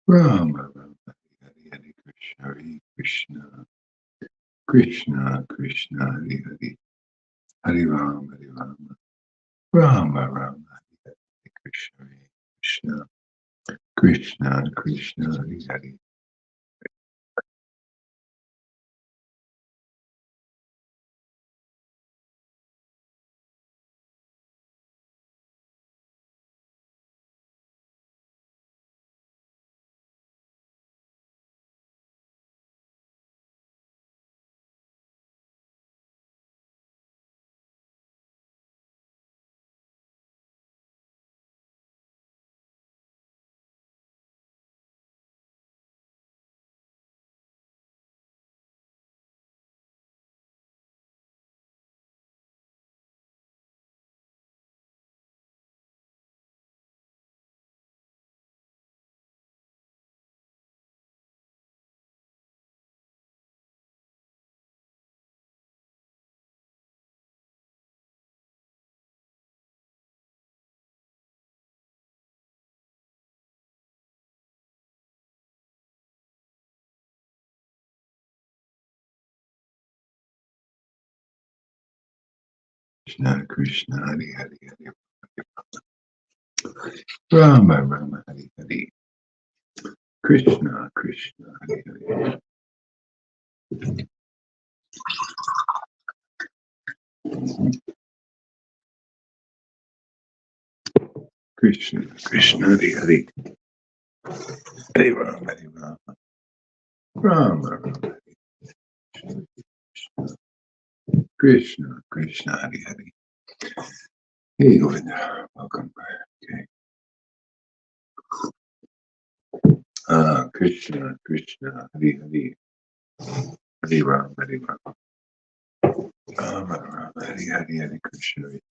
Rama Rama Hari Hari Krishna Hari Krishna Krishna Krishna Hari Hari Hari Rama Hari Rama Rama Rama Hari Hari Krishna Hari Krishna Krishna Krishna Hari Hari Krishna Krishna Hari Hari Hari Rama Rama Hari Hari Krishna Krishna Hari Hari Krishna Krishna Hari Hari Hari Rama Hari Rama Rama Rama Krishna Krishna Hari Hari. Hey Govinda, welcome back. Okay. Krishna Krishna Hari Hari Hari Rama Hari Rama Rama Rama Hari Hari Hari Krishna Hari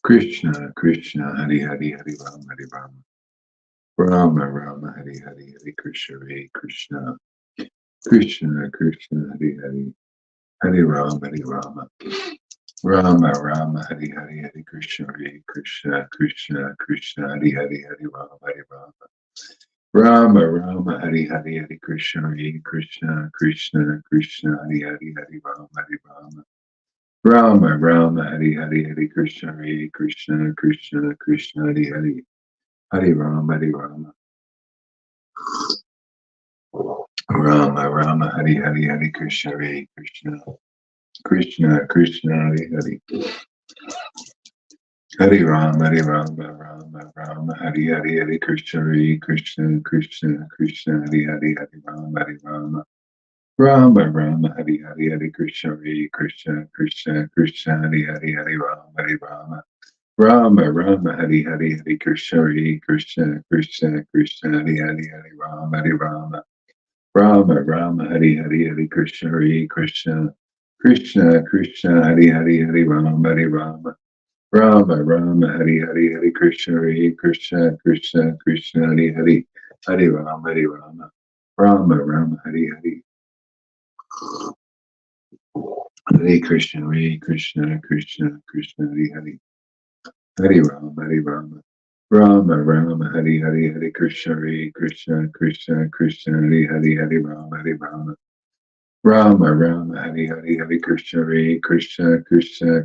Krishna Krishna Hari Hari Hari Rama Hari Rama Rama Rama Hari Hari Hari Krishna Hari Krishna Krishna Krishna Hari Hari Hari Rama Hari Rama Rama Rama Hari Hari Hari Krishna Hari Krishna Krishna Krishna Hari Hari Hari Rama Hari Rama Rama Rama Hari Hari Hari Krishna Hari Krishna Krishna Krishna Hari Hari Hari Rama Hari Rama Rama Rama Hari Hari Hari Krishna Hari Krishna Krishna Krishna Hari Hari Hari Rama Hari Rama Rama Rama Hari Hari Hari Krishna Hari Krishna Krishna Krishna Hari Hari Hari Rama Hari Rama Rama Rama Hari Hari Hari Krishna Hari Krishna Krishna Krishna Hari Hari Hari Rama Hari Rama Rama Rama Hari Hari Hari Krishna Hari Krishna Krishna Krishna Hari Hari Hari Rama Hari Rama Rama Rama Hari Hari Hari Krishna Hari Krishna Krishna Krishna Hari Hari Hari Rama Hari Rama Rama Rama Hari Hari Hari Krishna Hari Krishna Krishna Krishna Hari Hari Hari Rama Hari Rama Rama Rama Hari Hari Hari Krishna Hari Krishna Krishna Krishna Hari Hari Hari Rama Hari Rama Rama Rama Hari Hari Hare Krishna Hare Krishna Krishna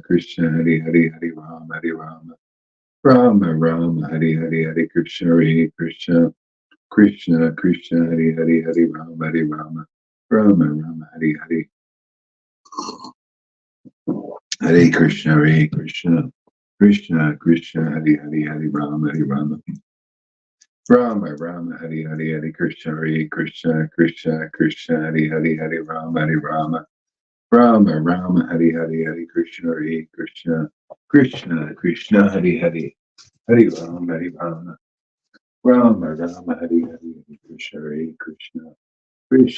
Krishna Hare Hare Hare Rama Rama Rama Hare Hare Hare Krishna Hare Krishna Krishna Krishna Hare Hare Hare Rama Rama Rama Hare Hare Hare Krishna Hare Krishna Krishna Krishna Hare Hare Hare Rama Rama Hare Hare Hare Krishna Hare Krishna Krishna Krishna Hare Hare Hare Rama Hare Hare Hare Krishna Krishna Krishna Hare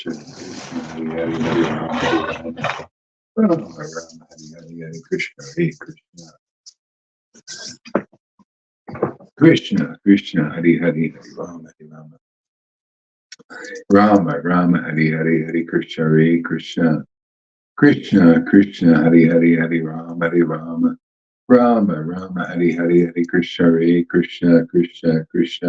Rama Rama Hare Krishna Krishna Krishna Krishna Hare Rama Hare Krishna Krishna Krishna Hare Rama Rama Hare Krishna Krishna Krishna Krishna Rama Hare Krishna Krishna Krishna Hare Rama Hare Krishna Krishna Krishna Hare Rama Rama Hare Krishna Krishna Krishna Krishna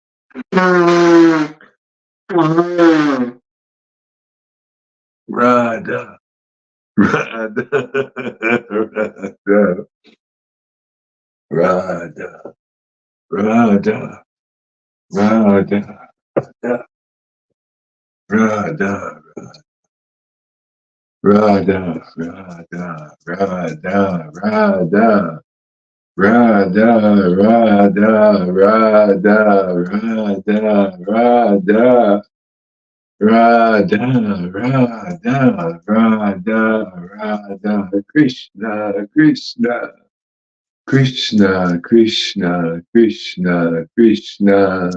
Radha, Radha, Radha, Radha, Radha, Radha, Radha, Radha, Radha, Radha, Radha. Radha, Radha, Radha, Radha, Radha, Radha, Radha, Radha, Radha, Krishna, Krishna, Krishna, Krishna, Krishna, Krishna,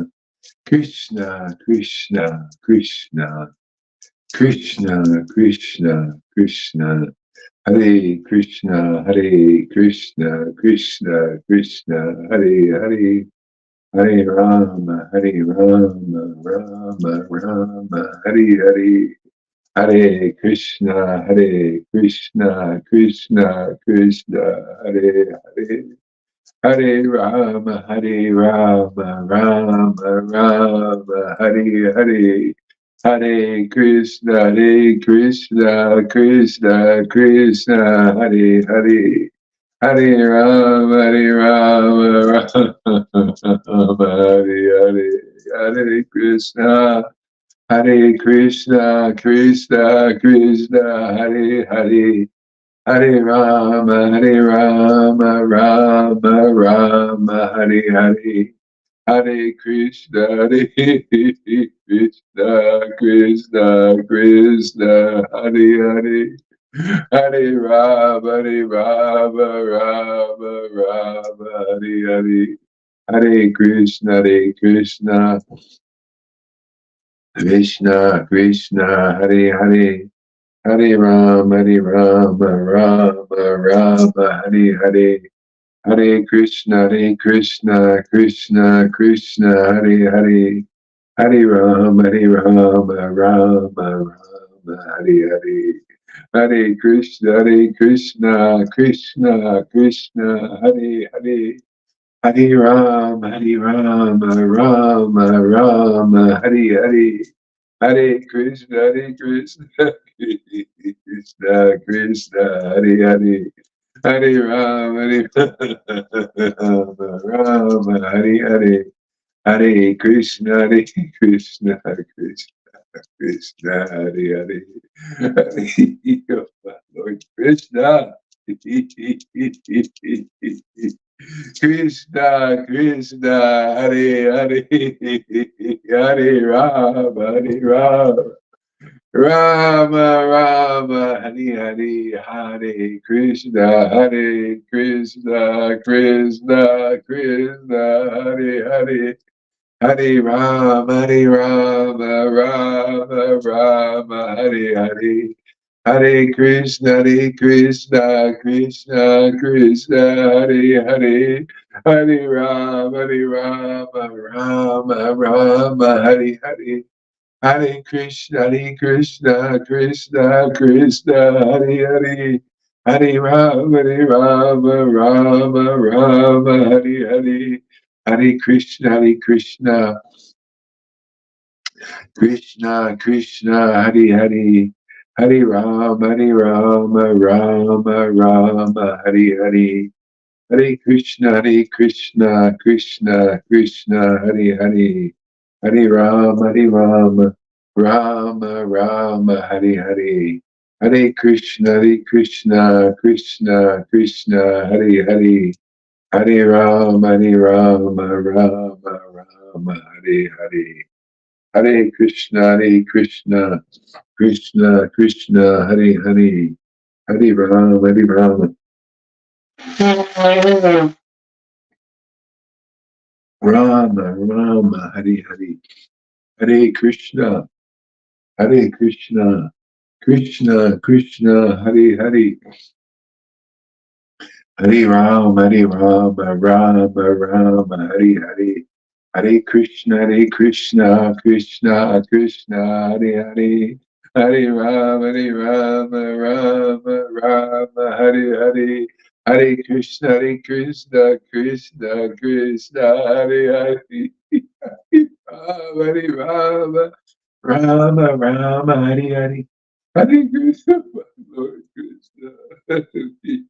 Krishna, Krishna, Krishna, Krishna, Krishna, Krishna, Hare Krishna, Hare Krishna, Krishna, Krishna, Hare Hare, Hare Rama, Hare Rama, Rama Rama, Hare Hare, Hare Krishna, Hare Krishna, Krishna Krishna, Hare Hare, Hare Rama, Hare Rama, Rama Rama, Hare Hare. Hare Krishna, Hare Krishna, Krishna Krishna, Hare Hare. Hare Rama, Hare Rama, Rama Hare Hare. Hare Krishna, Hare Krishna, Krishna Krishna, Hare Hare. Hare Rama, Hare Rama, Rama Rama, Hare Hare. Hare Krishna, Hare Krishna, Krishna Krishna, Hare Hare. Hare Rama, Hare Rama, Rama Rama, Hare Hare. Hare Krishna, Hare Krishna, Krishna Krishna, Hare Hare. Hare Rama, Hare Rama, Rama Rama, Hare Hare. Hare Krishna, Krishna Krishna, Hare Hare. Hare Rama, Hare Rama, Rama Rama, Hare Hare. Hare Krishna, Krishna Krishna, Hare Hare. Hare Rama, Hare Rama, Rama Rama, Hare Hare. Hare Krishna, Krishna Krishna, Hare Hare. Hare Rama, Hare Rama, Rama, Hare Hare. Hare Krishna, Krishna Krishna, Hare Hare. Hare Lord Krishna. Krishna, Krishna, Hare Hare, Hare Rama, Hare Rama, Rama Rama, Hare Hare, Hare Krishna, Hare Krishna, Krishna Krishna, Hare Hare. Hare Rama, Hare Rama, Rama Rama, Hare Hare. Hare Krishna, Krishna Krishna, Hare Hare. Hare Rama, Hare Rama, Rama Rama, Hare Hare. Hare Krishna, Krishna Krishna, Hare Hare. Hare Rama, Hare Rama, Rama Rama, Hare Hare. Hare Krishna, Krishna Krishna Krishna, Hare Hare. Hare Rama, Hare Rama, Rama Rama, Hare Hare. Hare Krishna, Krishna Krishna, Hare Hare. Hare Rama, Hare Rama, Rama Rama, Hare Hare. Hare Krishna, Krishna Krishna, Hare Hare. Hare Rama, Hare Rama, Rama Rama, Hare Hare. Hare Krishna, Krishna Krishna, Hare Hare. Hare Rama, Hare Rama. Rama, Rama, Hare Hare. Hare Krishna, Krishna Krishna, Hare Hare. Hare Rama, Hare Rama, Rama Rama, Hare Hare. Hare Krishna, Krishna Krishna, Hare Hare. Hare Rama, Hare Rama, Rama Rama, Hare Hare. Hare Krishna, Krishna Krishna, Hare Hare. Hare Rama, Rama Rama, Hare Hare. Hare Krishna, Lord Krishna, Hare Krishna.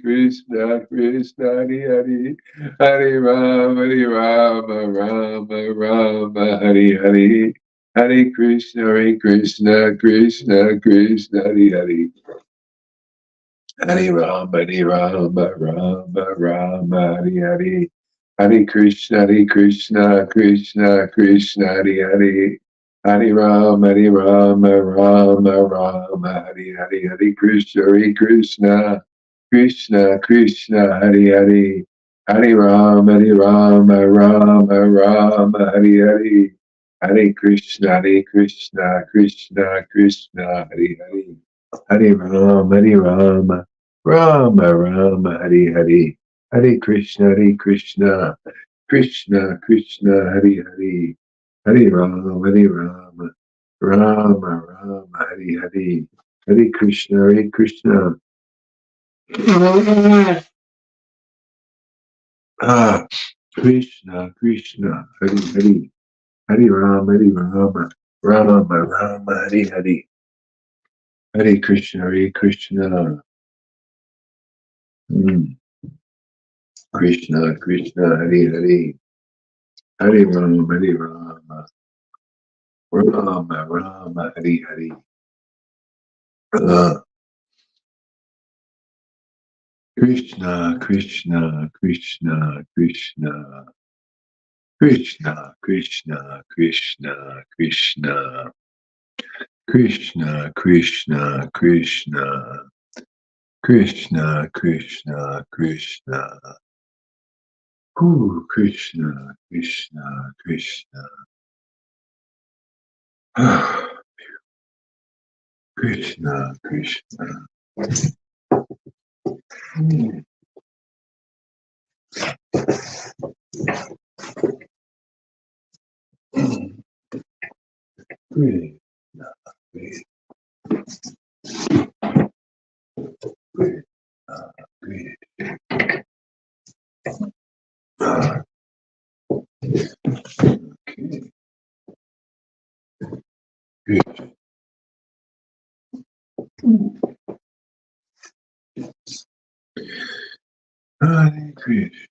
Krishna, Krishna, Hare Hare, Hare Rama, Rama, Rama, Rama, Hare Hare, Hare Krishna, Krishna, Krishna, Hare Hare. Hare Rama, Rama, Rama, Hare Hare. Hare Krishna, Krishna, Krishna, Hare Hare. Hare Rama, Rama, Rama, Hare Hare. Hare Krishna, Krishna, Krishna, Hare Hare. Hare Rama, Rama, Rama, Hare Hare. Hare Krishna, Krishna, Hare Hare. Hare Rama, Rama, Hare Hare. Hare Krishna, Krishna, Hare Hare. Hare Rama, Rama, Hare Hare. Hare Krishna, Ah, Krishna, Hare Hare. Hare Rama, Rama, Hare Hare. Hare Krishna, Mm. Krishna, Hare Hare. Hare Rama, Rama, Hare Hare. Uh, Krishna, Krishna, Krishna, Krishna, Krishna, Krishna, Krishna, Krishna, Krishna, Krishna, Krishna, Krishna, Krishna, Krishna, Ooh, Krishna, Krishna, Krishna, Krishna, Krishna. Mm. Krishna, Krishna, Krishna. Okay. Good. Hare Krishna.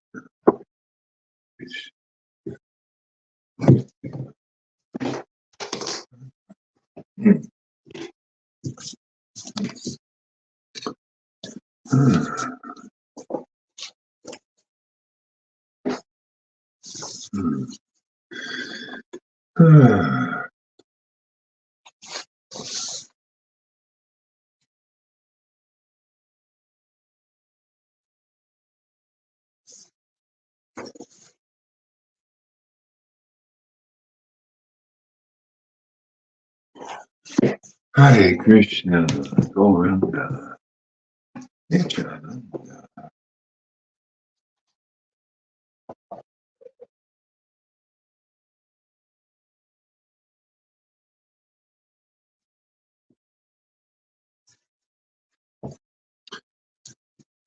Mm. Hare Krishna, Gauranga, Nityananda.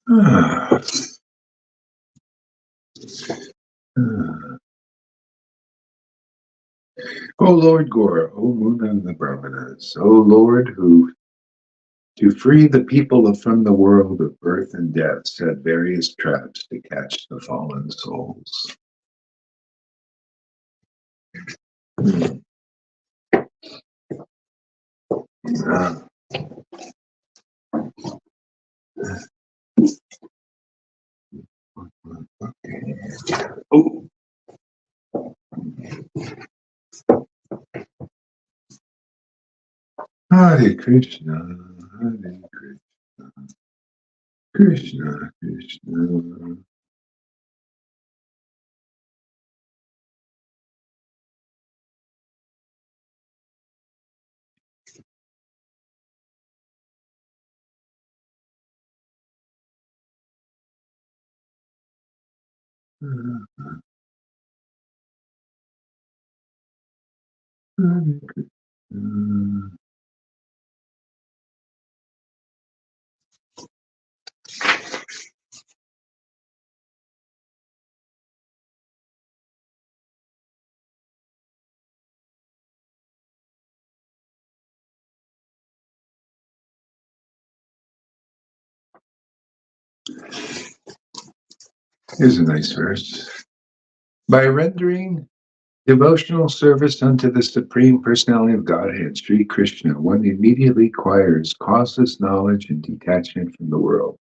Ah, ah. O Lord Gora, O Moon of the Brahmanas, O Lord, who to free the people from the world of birth and death set various traps to catch the fallen souls. Hmm. Ah, okay. Oh, Hare Krishna, Hare Krishna, Krishna, Krishna. Hare Krishna. Here's a nice verse. By rendering devotional service unto the Supreme Personality of Godhead, Sri Krishna, one immediately acquires causeless knowledge and detachment from the world.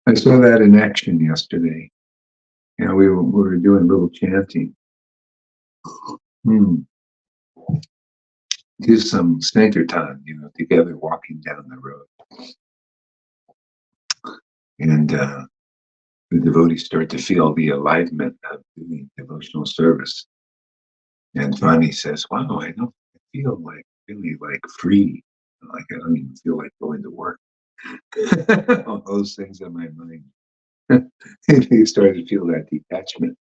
I saw that in action yesterday. You know, we were doing a little chanting. Do some Sankirtan, you know, together walking down the road. And the devotees start to feel the aliveness of doing devotional service. And Vani says, wow, I don't feel like really like free. Like I don't even feel like going to work. All those things in my mind. You start to feel that detachment.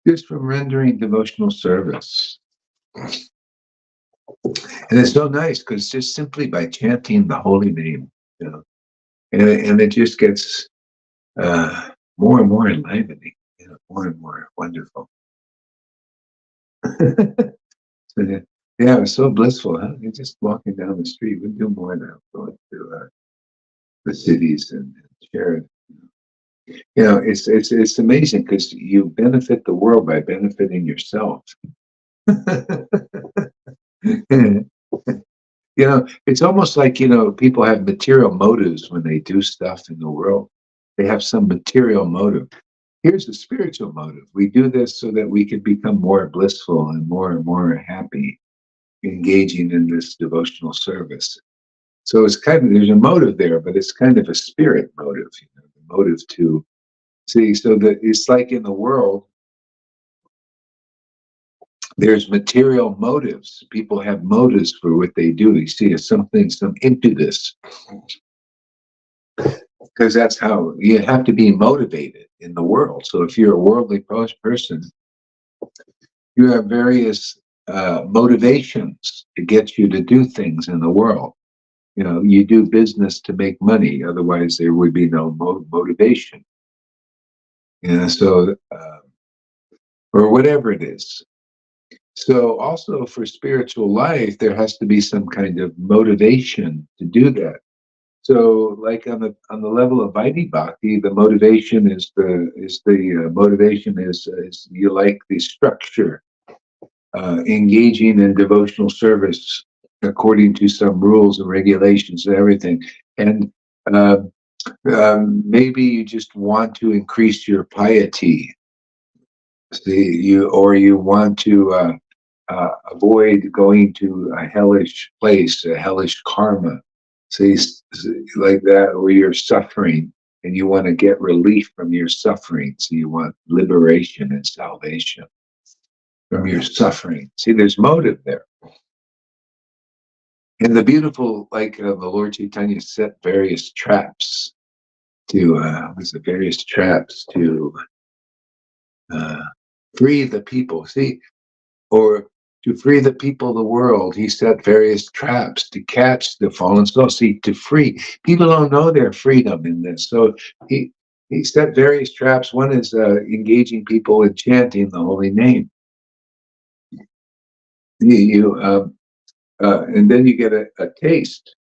Just from rendering devotional service. And it's so nice because just simply by chanting the holy name, you know, and it just gets more and more enlivening, you know, more and more wonderful. So, yeah, it was so blissful. Huh? You're just walking down the street. We do more now, going to the cities and share it. You know, it's amazing because you benefit the world by benefiting yourself. You know, it's almost like, you know, people have material motives when they do stuff in the world. They have some material motive. Here's the spiritual motive. We do this so that we can become more blissful and more happy, engaging in this devotional service. So it's kind of, there's a motive there, but it's kind of a spirit motive, you know, the motive to see. So that it's like in the world, there's material motives. People have motives for what they do. You see, it's something, some impetus, because that's how you have to be motivated in the world. So if you're a worldly person, you have various motivations to get you to do things in the world. You know, you do business to make money, otherwise there would be no motivation. You know, so or whatever it is. So also for spiritual life, there has to be some kind of motivation to do that. So, like on the level of Vaidhi Bhakti, the motivation is you like the structure, engaging in devotional service according to some rules and regulations and everything, and uh, maybe you just want to increase your piety. See, you want to avoid going to a hellish place, a hellish karma. See, like that, where you're suffering and you want to get relief from your suffering. So you want liberation and salvation from your suffering. See, there's motive there. And the beautiful, like the Lord Chaitanya set various traps to, various traps to free the people. See, or to free the people of the world, he set various traps to catch the fallen soul. See, to free people don't know their freedom in this. So he set various traps. One is engaging people in chanting the holy name. And then you get a taste.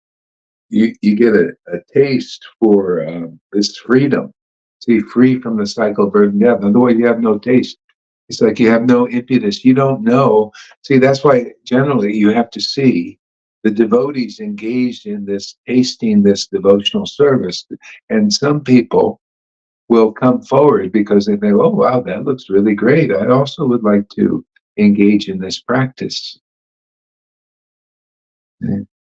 You get a taste for this freedom. See, free from the cycle of birth and death. Otherwise, you have no taste. It's like you have no impetus. You don't know. See, that's why generally you have to see the devotees engaged in this, tasting this devotional service. And some people will come forward because they think, oh, wow, that looks really great. I also would like to engage in this practice.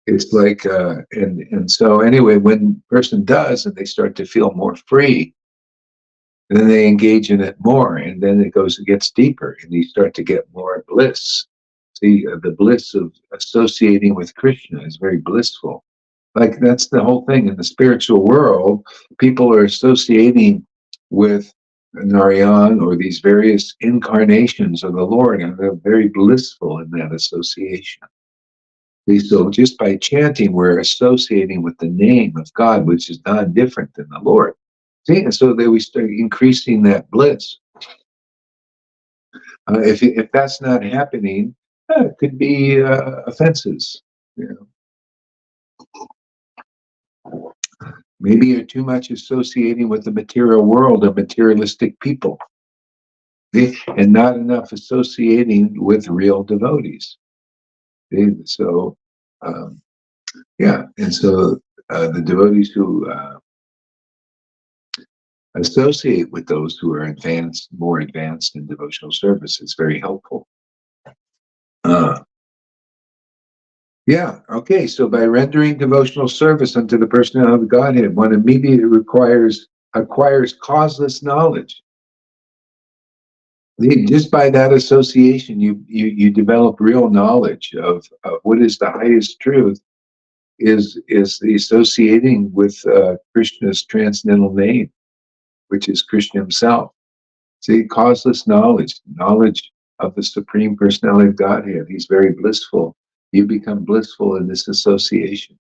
It's like, and so anyway, when a person does and they start to feel more free, then they engage in it more, and then it gets deeper, and you start to get more bliss. See, the bliss of associating with Krishna is very blissful. Like that's the whole thing in the spiritual world. People are associating with Narayan or these various incarnations of the Lord, and they're very blissful in that association. See, so just by chanting, we're associating with the name of God, which is non-different than the Lord. See, and so we start increasing that bliss. If that's not happening, it could be offenses. You know, Maybe you're too much associating with the material world or materialistic people, see? And not enough associating with real devotees. See? So, um, yeah, and so the devotees who associate with those who are advanced, more advanced in devotional service is very helpful. Uh, yeah, okay, so by rendering devotional service unto the personality of the Godhead, one immediately acquires causeless knowledge. Just by that association, you develop real knowledge of what is the highest truth, is the associating with Krishna's transcendental name, which is Krishna himself. See, causeless knowledge of the Supreme Personality of Godhead. He's very blissful. You become blissful in this association.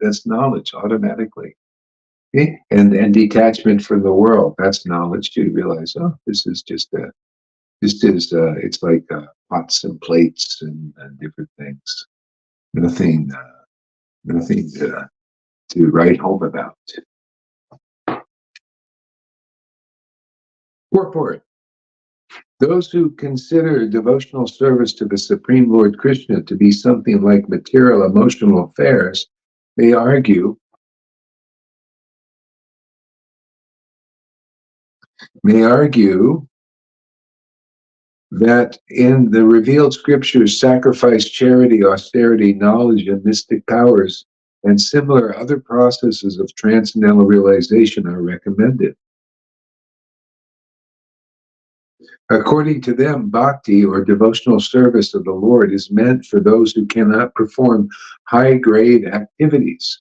That's knowledge automatically. Okay? And detachment from the world. That's knowledge. You realize, oh, this is just it's like pots and plates and different things. Nothing, nothing to write home about. Purport. Those who consider devotional service to the Supreme Lord Krishna to be something like material emotional affairs may argue that in the revealed scriptures, sacrifice, charity, austerity, knowledge, and mystic powers, and similar other processes of transcendental realization are recommended. According to them, bhakti, or devotional service of the Lord, is meant for those who cannot perform high-grade activities.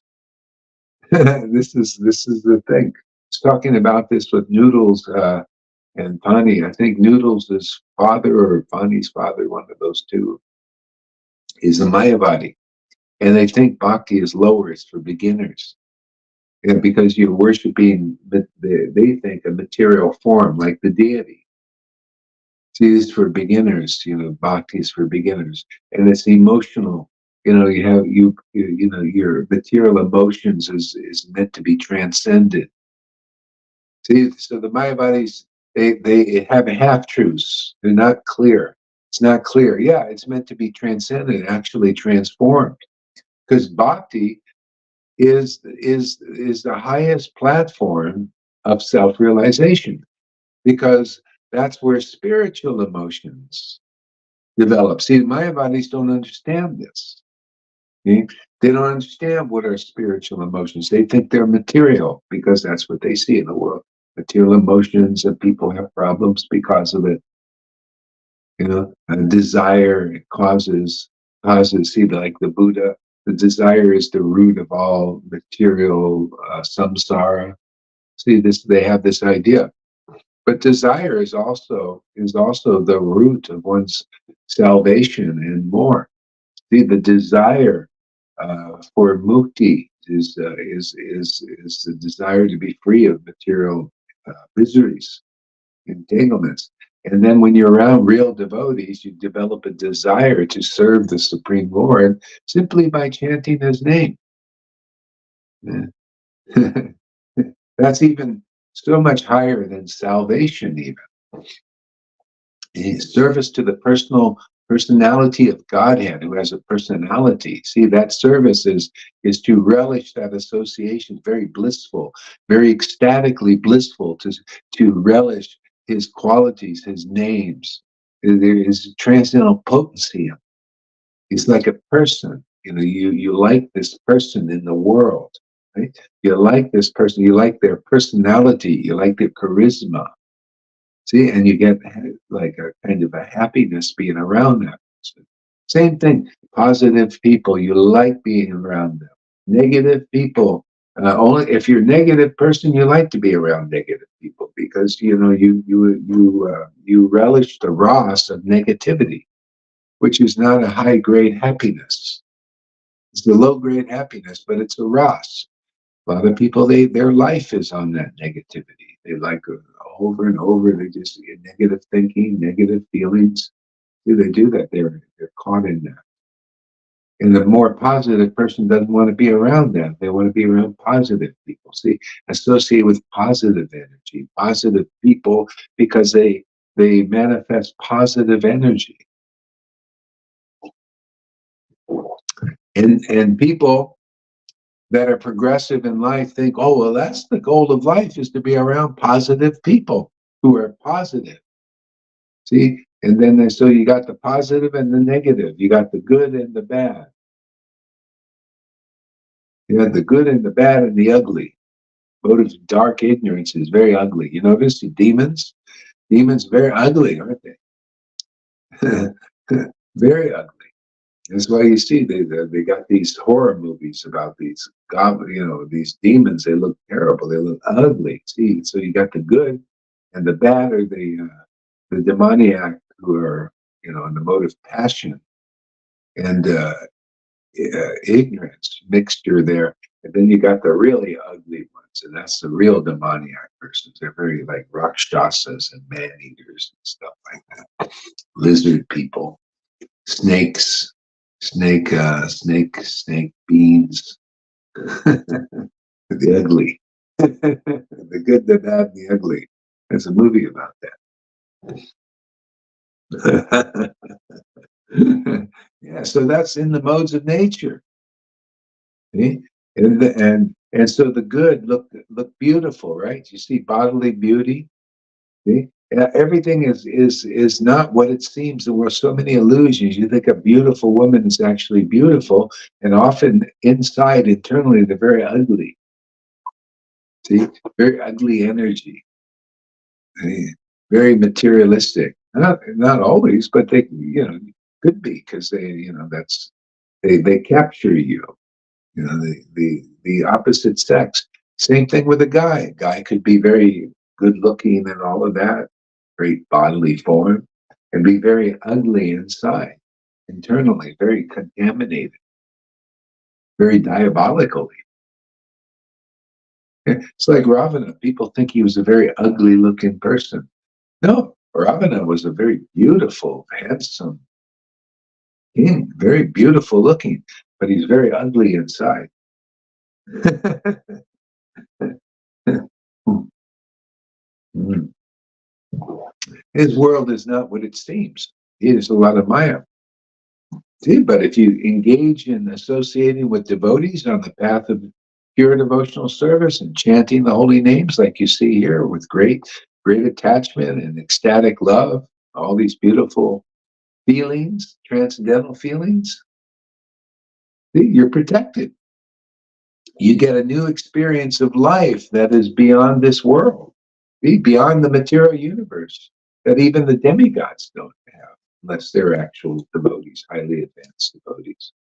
This is the thing. I was talking about this with Noodles and Pani. I think Noodles' father or Pani's father, one of those two, is a Mayavadi. And they think bhakti is lower, it's for beginners. And because you're worshiping, they think, a material form like the deity. See, it's for beginners, bhakti is for beginners. And it's emotional. Your material emotions is meant to be transcended. See, so the Mayavadis, they have half truths. They're not clear. It's not clear. Yeah, it's meant to be transcended, actually transformed. Because bhakti is the highest platform of self-realization, because that's where spiritual emotions develop. See, the Mayavadis don't understand this. Okay? They don't understand what are spiritual emotions. They think they're material because that's what they see in the world. Material emotions, and people have problems because of it. Desire causes. See, like the Buddha, the desire is the root of all material samsara. See, this they have this idea, but desire is also the root of one's salvation and more. See, the desire for mukti is the desire to be free of material miseries, entanglements. And then when you're around real devotees, you develop a desire to serve the Supreme Lord simply by chanting his name. That's even so much higher than salvation, even. Service to the personality of Godhead, who has a personality. See, that service is to relish that association, very blissful, very ecstatically blissful, to relish his qualities, his names. There is transcendental potency. He's like a person. You like this person in the world, right? You like this person. You like their personality. You like their charisma. See, and you get like a kind of a happiness being around that person. Same thing. Positive people, you like being around them. Negative people, only if you're a negative person, you like to be around negative people, because you relish the ras of negativity, which is not a high grade happiness. It's the low grade happiness, but it's a ras. A lot of people, their life is on that negativity. They like over and over. They just get negative thinking, negative feelings. They do that. They're caught in that. And the more positive person doesn't want to be around them. They want to be around positive people. See, associate with positive energy, positive people, because they manifest positive energy. And people that are progressive in life think, oh, well, that's the goal of life, is to be around positive people who are positive. See, and then so you got the positive and the negative. You got the good and the bad. You got the good and the bad and the ugly. Mode of dark ignorance is very ugly. You notice the demons? Demons very ugly, aren't they? Very ugly. That's why you see they got these horror movies about these these demons. They look terrible. They look ugly. See, so you got the good and the bad are the demoniac who are in the mode of passion and ignorance mixture there. And then you got the really ugly ones, and that's the real demoniac persons. They're very like rakshasas and man eaters and stuff like that. Lizard people, snakes, snake beings, the ugly, the good, the bad, the ugly. There's a movie about that. Yeah, so that's in the modes of nature. See? And so the good look beautiful, right? You see bodily beauty. See? Everything is not what it seems. There were so many illusions. You think a beautiful woman is actually beautiful, and often inside, internally, they're very ugly. See, very ugly energy, very materialistic. Not always, but they could be, because that's they capture you. The opposite sex. Same thing with a guy. A guy could be very good looking and all of that, great bodily form, and be very ugly inside, internally, very contaminated, very diabolical. It's like Ravana. People think he was a very ugly looking person. No, Ravana was a very beautiful, handsome king, very beautiful looking, but he's very ugly inside. His world is not what it seems. It is a lot of Maya. See, but if you engage in associating with devotees on the path of pure devotional service and chanting the holy names, like you see here, with great attachment and ecstatic love, all these beautiful feelings, transcendental feelings, see, you're protected. You get a new experience of life that is beyond this world, see, beyond the material universe, that even the demigods don't have, unless they're actual devotees, highly advanced devotees.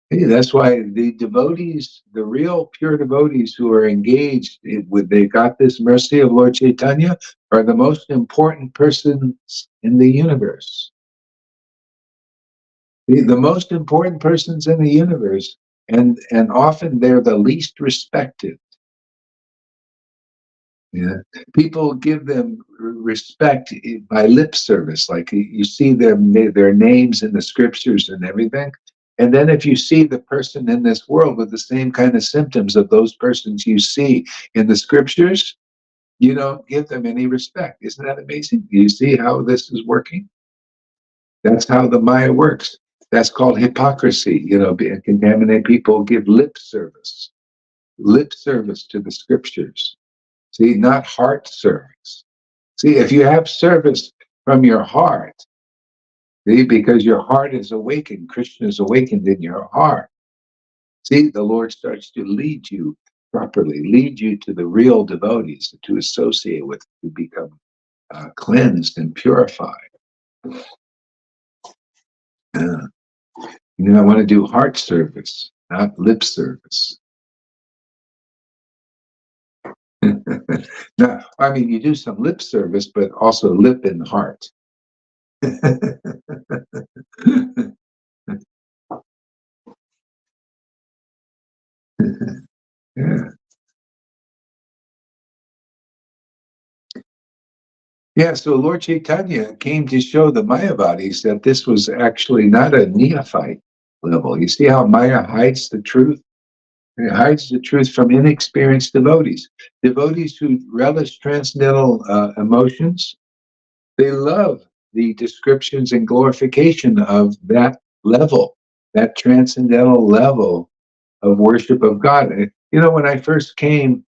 Hey, that's why the devotees, the real pure devotees who are engaged with, they got this mercy of Lord Chaitanya, are the most important persons in the universe. The most important persons in the universe, and often they're the least respected. Yeah, people give them respect by lip service, like you see them, their names in the scriptures and everything. And then if you see the person in this world with the same kind of symptoms of those persons you see in the scriptures, you don't give them any respect. Isn't that amazing? Do you see how this is working? That's how the Maya works. That's called hypocrisy. Contaminate people give lip service to the scriptures. See, not heart service. See, if you have service from your heart, see, because your heart is awakened, Krishna is awakened in your heart. See, the Lord starts to lead you properly, lead you to the real devotees to associate with, to become cleansed and purified. I want to do heart service, not lip service. Now, I mean, you do some lip service, but also lip and heart. Yeah. Yeah, so Lord Chaitanya came to show the Mayavadis that this was actually not a neophyte. level. You see how Maya hides the truth? It hides the truth from inexperienced devotees. Devotees who relish transcendental emotions, they love the descriptions and glorification of that level, that transcendental level of worship of God. You know, when I first came,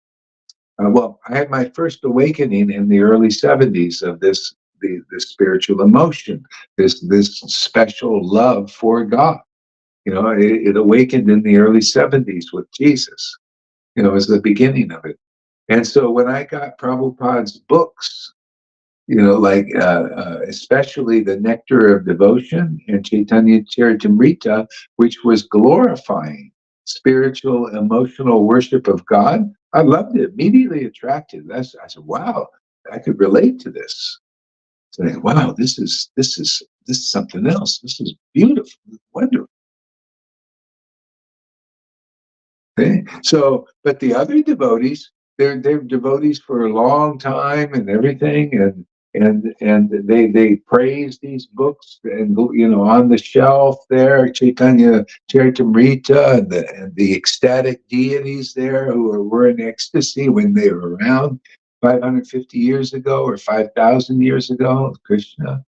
I had my first awakening in the early 70s of this spiritual emotion, this special love for God. You know, it awakened in the early 70s with Jesus. You know, as the beginning of it. And so when I got Prabhupada's books, you know, like especially the Nectar of Devotion and Chaitanya Charitamrita, which was glorifying spiritual, emotional worship of God, I loved it. Immediately attracted. I said, wow, I could relate to this. Saying, wow, this is something else. This is beautiful, wonderful. Okay? So, but the other devotees, they're devotees for a long time and everything, and they praise these books, and you know, on the shelf there, Chaitanya Charitamrita, and the ecstatic deities there were in ecstasy when they were around 550 years ago or 5,000 years ago. Krishna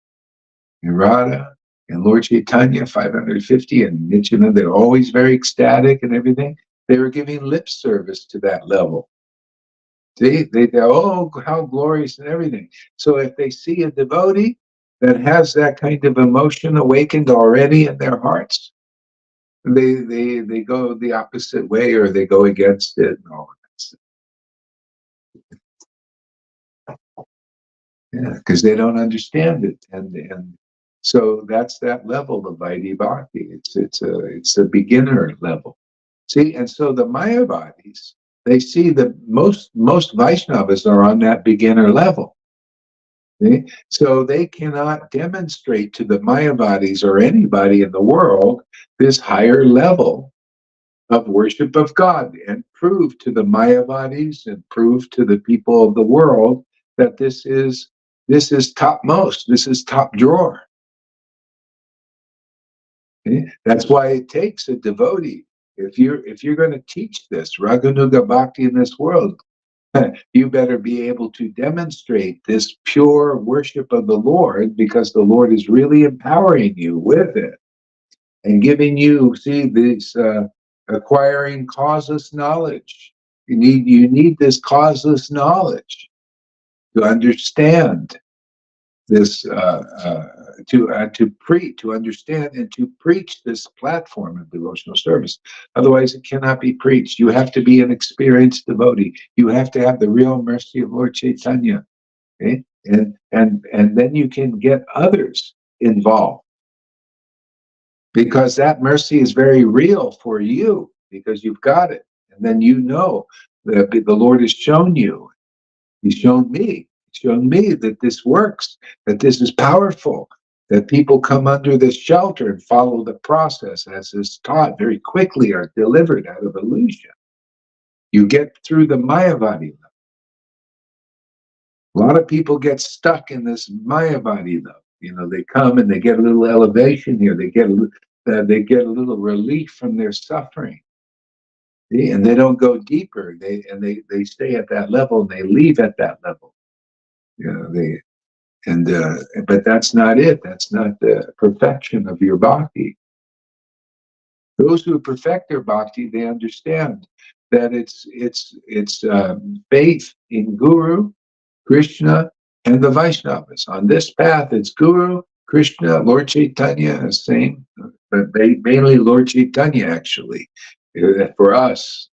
and Radha and Lord Chaitanya, 550, and Nityananda, they're always very ecstatic and everything. They were giving lip service to that level. They oh, how glorious and everything. So if they see a devotee that has that kind of emotion awakened already in their hearts, they go the opposite way, or they go against it and all that. Yeah, because they don't understand it, and so that's that level of Vaidhi Bhakti. It's a beginner level. See, and so the Mayavadis, they see that most Vaishnavas are on that beginner level. See? So they cannot demonstrate to the Mayavadis or anybody in the world this higher level of worship of God, and prove to the Mayavadis and prove to the people of the world that this is topmost, this is top drawer. Okay? That's why it takes a devotee. If you're going to teach this Raganuga Bhakti in this world, you better be able to demonstrate this pure worship of the Lord, because the Lord is really empowering you with it and giving you, see, this acquiring causeless knowledge. You need this causeless knowledge to understand this, to understand and to preach this platform of devotional service. Otherwise, it cannot be preached. You have to be an experienced devotee. You have to have the real mercy of Lord Chaitanya, okay? And then you can get others involved, because that mercy is very real for you, because you've got it, and then you know that the Lord has shown you. He's shown me. He's shown me that this works, that this is powerful, that people come under this shelter and follow the process as is taught very quickly, are delivered out of illusion. You get through the Mayavadi level. A lot of people get stuck in this Mayavadi level. You know, they come and they get a little elevation here. They get a little relief from their suffering. See? And they don't go deeper. They stay at that level, and they leave at that level. You know, but that's not it. That's not the perfection of your bhakti. Those who perfect their bhakti, they understand that it's faith in Guru, Krishna, and the Vaishnavas. On this path, it's Guru, Krishna, Lord Chaitanya, the same, but mainly Lord Chaitanya, actually, for us.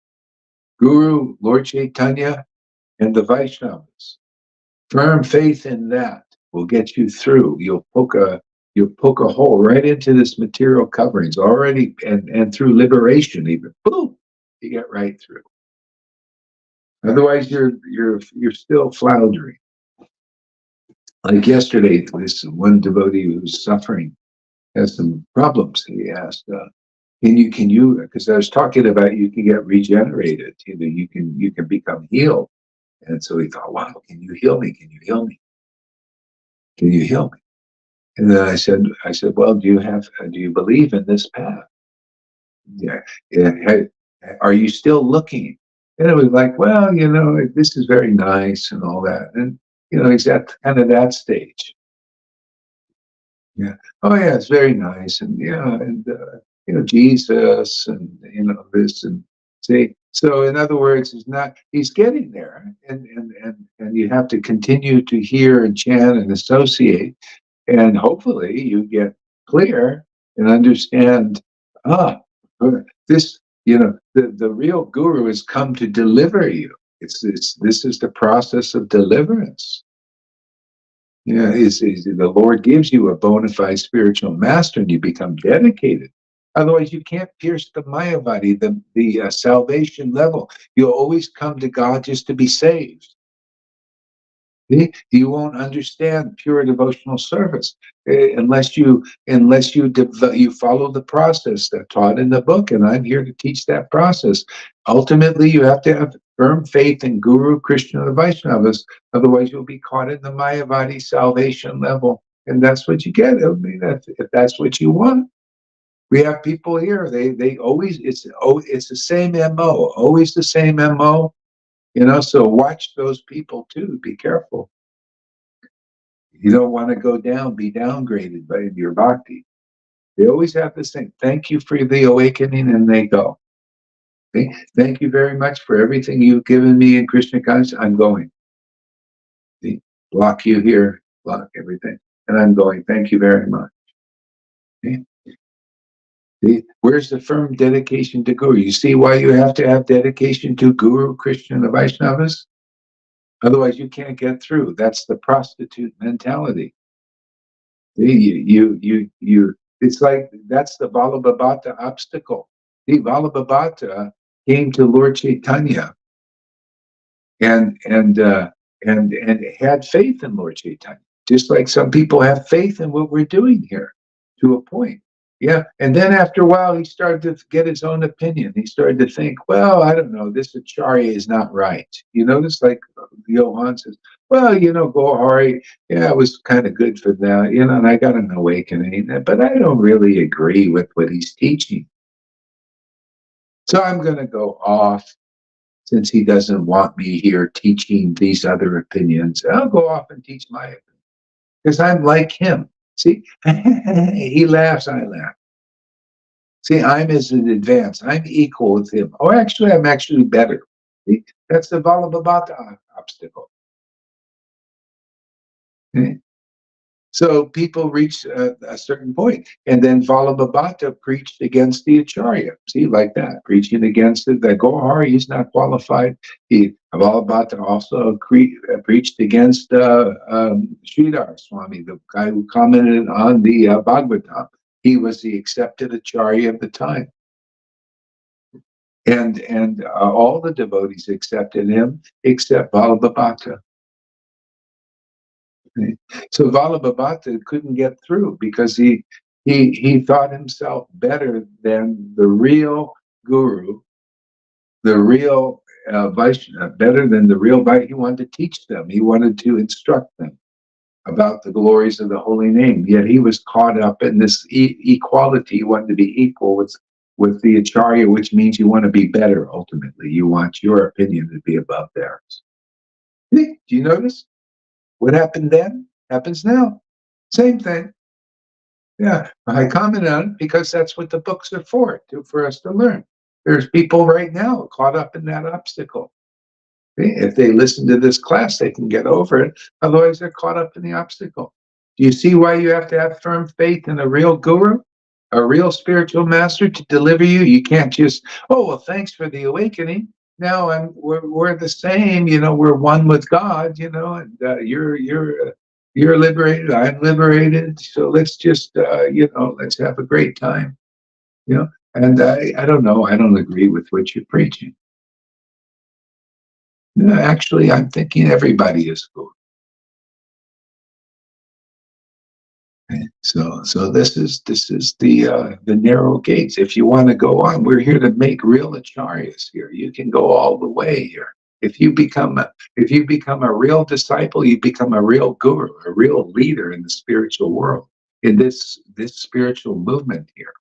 Guru, Lord Chaitanya, and the Vaishnavas. Firm faith in that will get you through. You'll poke a hole right into this material coverings already, and through liberation even. Boom, you get right through. Otherwise, you're still floundering. Like yesterday, this one devotee who's suffering has some problems. He asked, can you? Because I was talking about you can get regenerated. You know, you can become healed. And so he thought, wow, can you heal me? Can you heal me? Can you heal me? And then I said, well, do you believe in this path? Yeah, yeah. Are you still looking? And it was like, well, this is very nice and all that. And, he's at kind of that stage. Yeah. Oh, yeah, it's very nice. And, yeah, and, Jesus and, this and see. So, in other words, he's getting there. And you have to continue to hear and chant and associate. And hopefully you get clear and understand, ah, this, the real guru has come to deliver you. This is the process of deliverance. Yeah, is the Lord gives you a bona fide spiritual master and you become dedicated. Otherwise, you can't pierce the Mayavadi, the salvation level. You'll always come to God just to be saved. See? You won't understand pure devotional service unless you follow the process that's taught in the book. And I'm here to teach that process. Ultimately, you have to have firm faith in Guru, Krishna, and the Vaishnavas. Otherwise, you'll be caught in the Mayavadi salvation level, and that's what you get. I mean, if that's what you want. We have people here. They always it's the same MO, always the same MO. So watch those people too. Be careful. You don't want to go down, be downgraded by your bhakti. They always have this thing. Thank you for the awakening, and they go. Okay? Thank you very much for everything you've given me in Krishna consciousness. I'm going. See? Block you here, block everything. And I'm going. Thank you very much. Okay? See? Where's the firm dedication to Guru? You see why you have to have dedication to Guru, Krishna, and the Vaishnavas? Otherwise, you can't get through. That's the prostitute mentality. It's like that's the Balabhabata obstacle. The Balabhabata came to Lord Chaitanya and and uh, and had faith in Lord Chaitanya, just like some people have faith in what we're doing here, to a point. Yeah, and then after a while, he started to get his own opinion. He started to think, well, I don't know, this acharya is not right. You notice, like Johan says, well, Gohari, yeah, it was kind of good for that, and I got an awakening, but I don't really agree with what he's teaching. So I'm going to go off since he doesn't want me here teaching these other opinions. I'll go off and teach my opinion because I'm like him. See, he laughs, I laugh. See, I'm as an advance. I'm equal with him. Oh, actually, I'm actually better. See, that's the Balabhabata obstacle. Okay? So people reach a certain point, and then Vallabhabhata preached against the Acharya. See, like that, preaching against it. That Gohari, he's not qualified. Vallabhabhata also preached against Sridhar Swami, the guy who commented on the Bhagavatam. He was the accepted Acharya of the time, and all the devotees accepted him except Vallabhabhata. So Vallabhabhata couldn't get through because he thought himself better than the real guru, the real Vaishnava, better than the real Vaishnava. He wanted to teach them. He wanted to instruct them about the glories of the holy name. Yet he was caught up in this equality. He wanted to be equal with the Acharya, which means you want to be better ultimately. You want your opinion to be above theirs. Do you notice? What happened then happens now. Same thing. Yeah, I comment on it because that's what the books are for us to learn. There's people right now caught up in that obstacle. If they listen to this class, they can get over it. Otherwise, they're caught up in the obstacle. Do you see why you have to have firm faith in a real guru, a real spiritual master to deliver you? You can't just, oh, well, thanks for the awakening. Now we're the same, we're one with God, and you're liberated, I'm liberated. So let's just, let's have a great time, And I don't know, I don't agree with what you're preaching. No, actually, I'm thinking everybody is good. So this is the narrow gates. If you want to go on, we're here to make real acharyas here. You can go all the way here. If you become a real disciple, you become a real guru, a real leader in the spiritual world, in this spiritual movement here.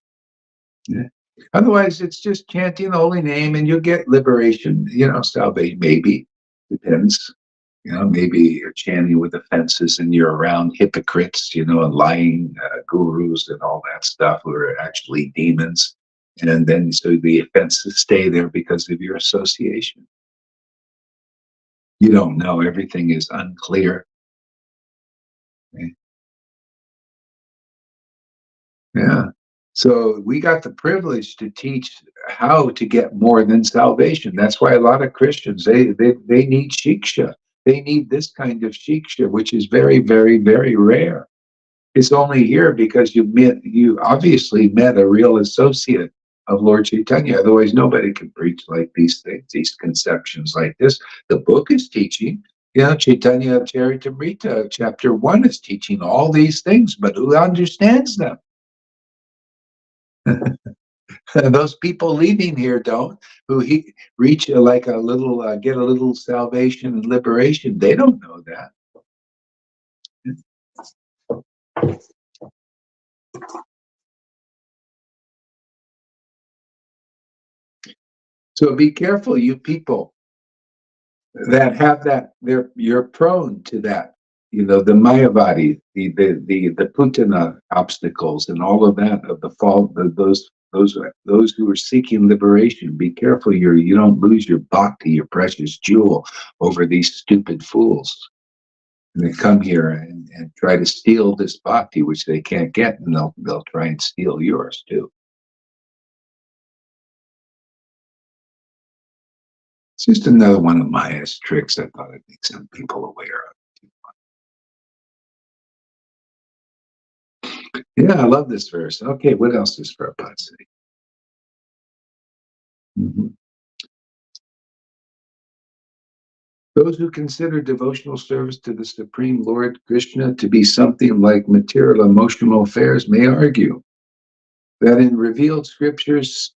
Yeah. Otherwise, it's just chanting the holy name and you'll get liberation, salvation, maybe. Depends. Maybe you're chanting with offenses and you're around hypocrites, and lying gurus and all that stuff who are actually demons. And then so the offenses stay there because of your association. You don't know. Everything is unclear. Okay? Yeah. So we got the privilege to teach how to get more than salvation. That's why a lot of Christians, they need shiksha. They need this kind of shiksha, which is very, very, very rare. It's only here because you obviously met a real associate of Lord Chaitanya. Otherwise, nobody can preach like these things, these conceptions like this. The book is teaching. Chaitanya Charitamrita, chapter 1 is teaching all these things, but who understands them? Those people leaving here don't, reach like a little, get a little salvation and liberation. They don't know that. So be careful, you people that have that. You're prone to that. The Mayavadi, the Putana obstacles, and all of that of the fall. Those who are seeking liberation. Be careful, you don't lose your bhakti, your precious jewel, over these stupid fools. And they come here and try to steal this bhakti, which they can't get, and they'll try and steal yours too. It's just another one of Maya's tricks. I thought I'd make some people aware of. Yeah, I love this verse. Okay, what else does Prabhupada say? Mm-hmm. Those who consider devotional service to the Supreme Lord Krishna to be something like material emotional affairs may argue that in revealed scriptures,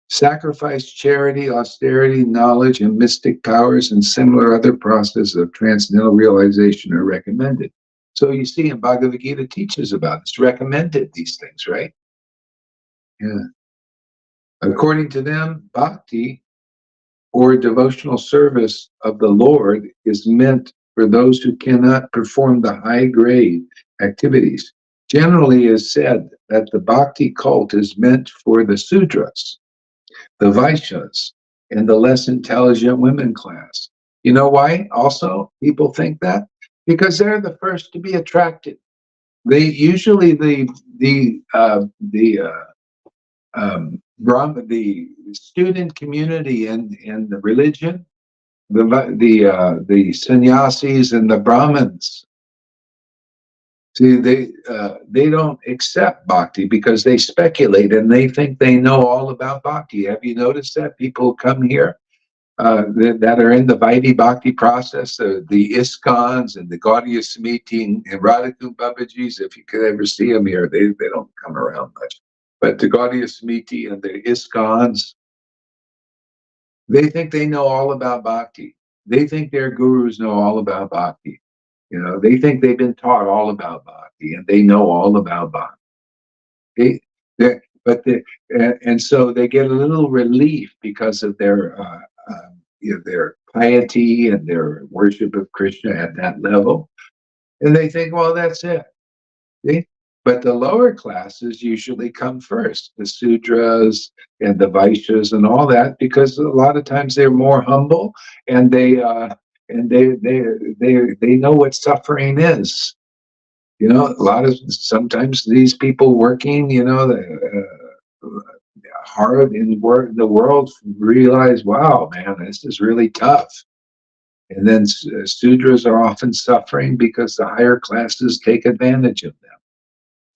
sacrifice, charity, austerity, knowledge, and mystic powers, and similar other processes of transcendental realization are recommended. So you see, in Bhagavad Gita teaches about it's recommended, these things, right? Yeah. According to them, bhakti, or devotional service of the Lord, is meant for those who cannot perform the high grade activities. Generally, it is said that the bhakti cult is meant for the Sudras, the Vaishyas, and the less intelligent women class. You know why also people think that? Because they're the first to be attracted. They usually the student community and the religion, the sannyasis and the Brahmins. See, they don't accept bhakti because they speculate and they think they know all about bhakti. Have you noticed that people come here that are in the Vaidhi Bhakti process, the ISKCONs and the Gaudiya Samiti and Radhakund Babajis? If you could ever see them here, they don't come around much. But the Gaudiya Samiti and the ISKCONs, they think they know all about bhakti. They think their gurus know all about bhakti. They think they've been taught all about bhakti and they know all about bhakti. And so they get a little relief because of their piety and their worship of Krishna at that level, and they think, well, that's it. See? But the lower classes usually come first, the Sudras and the Vaishyas and all that, because a lot of times they're more humble and they know what suffering is. Sometimes these people working, hard in the world realize, wow, man, this is really tough. And then Sudras are often suffering because the higher classes take advantage of them,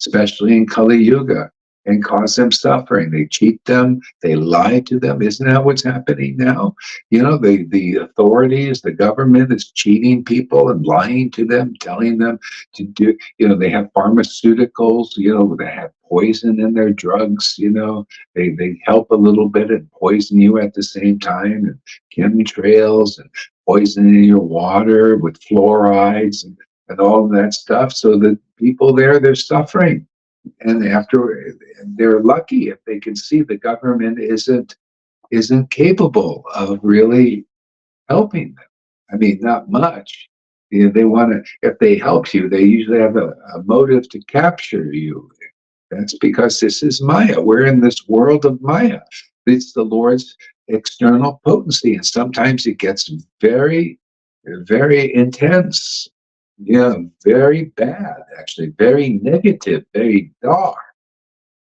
especially in Kali Yuga, and cause them suffering. They cheat them, they lie to them. Isn't that what's happening now? The authorities, the government is cheating people and lying to them, telling them to do, they have pharmaceuticals, they have poison in their drugs, they help a little bit and poison you at the same time, and chemtrails and poisoning your water with fluorides and all of that stuff. So the people there, they're suffering. And after, they're lucky if they can see the government isn't capable of really helping them. I mean, not much. You know, they want to, if they help you, they usually have a motive to capture you. That's because this is Maya. We're in this world of Maya. It's the Lord's external potency. And sometimes it gets very, very intense. Yeah, very bad, actually, very negative, very dark.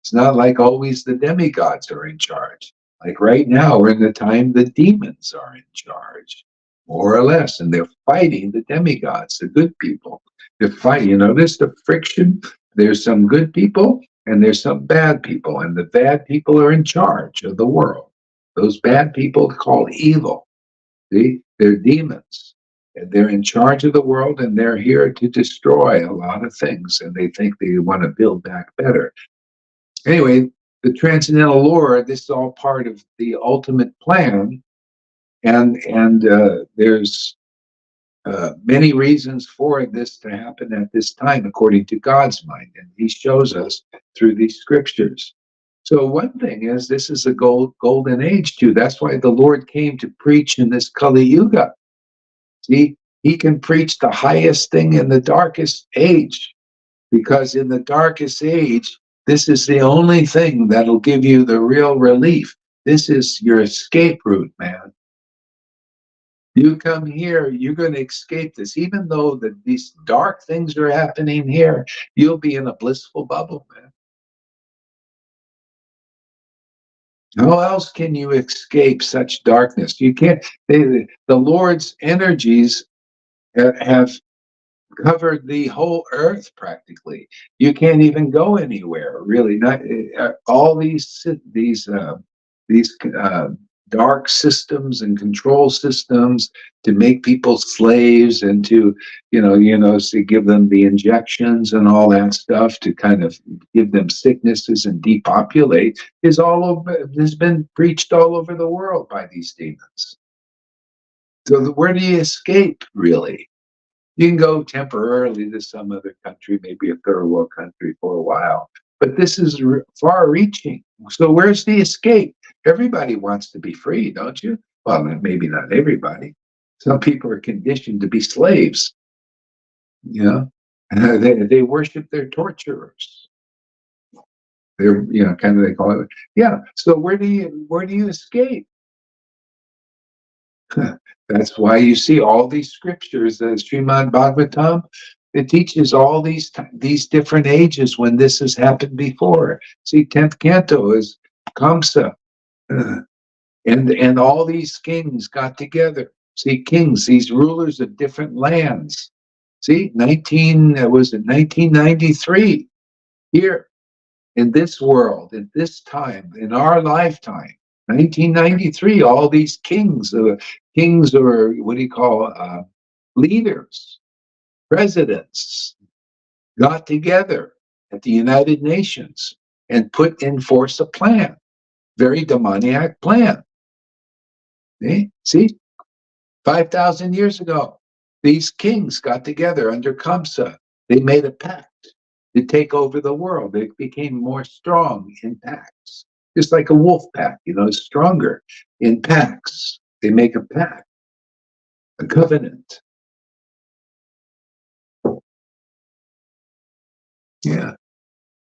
It's not like always the demigods are in charge. Like right now, we're in the time the demons are in charge, more or less, and they're fighting the demigods, the good people. They're fighting. You notice the friction? There's some good people and there's some bad people, and the bad people are in charge of the world. Those bad people are called evil. See, they're demons. And they're in charge of the world and they're here to destroy a lot of things. And they think they want to build back better. Anyway, the transcendental Lord, this is all part of the ultimate plan, and there's many reasons for this to happen at this time, according to God's mind, and He shows us through these scriptures. So one thing is, this is a golden age too. That's why the Lord came to preach in this Kali Yuga. See, He can preach the highest thing in the darkest age. Because in the darkest age, this is the only thing that'll give you the real relief. This is your escape route, man. You come here, you're going to escape this. Even though these dark things are happening here, you'll be in a blissful bubble, man. How else can you escape such darkness? You can't. The Lord's energies have covered the whole earth practically. You can't even go anywhere, really. Not all these dark systems and control systems to make people slaves and to to give them the injections and all that stuff to kind of give them sicknesses and depopulate is all over. Has been preached all over the world by these demons. So where do you escape, really? You can go temporarily to some other country, maybe a third world country for a while, but this is far reaching. So where's the escape? Everybody wants to be free, don't you? Well, maybe not everybody. Some people are conditioned to be slaves. You know, they worship their torturers. They're kind of, they call it. Yeah. So where do you escape? That's why you see all these scriptures, the Srimad Bhagavatam. It teaches all these different ages when this has happened before. See, 10th canto is Kamsa, uh, and all these kings got together. See, kings, these rulers of different lands. See, 1993 here in this world, in this time, in our lifetime. 1993, all these kings or what do you call leaders, presidents, got together at the United Nations and put in force a plan, very demoniac plan. See, 5,000 years ago, these kings got together under Kamsa. They made a pact to take over the world. They became more strong in pacts, just like a wolf pack, stronger in packs. They make a pact, a covenant. Yeah.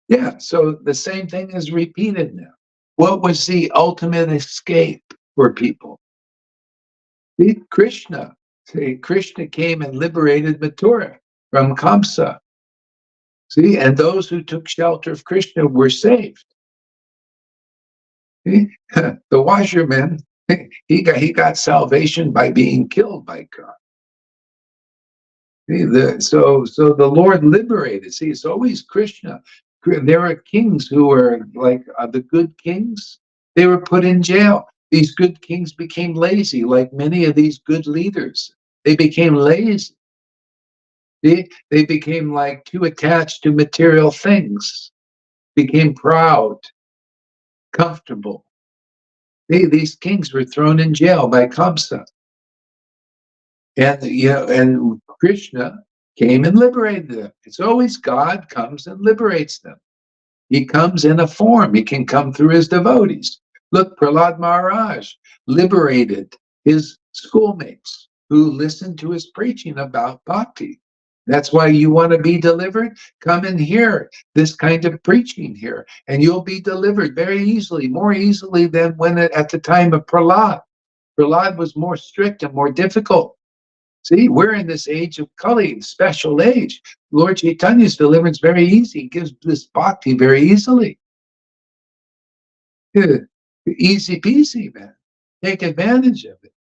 Yeah. So the same thing is repeated now. What was the ultimate escape for people? See, Krishna. See, Krishna came and liberated Mathura from Kamsa. See, and those who took shelter of Krishna were saved. See? The washerman, he got salvation by being killed by God. See, so the Lord liberated. See, it's always Krishna. There are kings who were like the good kings. They were put in jail. These good kings became lazy, like many of these good leaders. They became lazy. They became like too attached to material things, became proud, comfortable. These kings were thrown in jail by Kamsa. And Krishna came and liberated them. It's always God comes and liberates them. He comes in a form. He can come through his devotees. Look, Prahlad Maharaj liberated his schoolmates who listened to his preaching about bhakti. That's why you want to be delivered? Come and hear this kind of preaching here, and you'll be delivered very easily, more easily than when at the time of Prahlad. Prahlad was more strict and more difficult. See, we're in this age of Kali, special age. Lord Chaitanya's deliverance very easy. He gives this bhakti very easily. Yeah, easy peasy, man. Take advantage of it.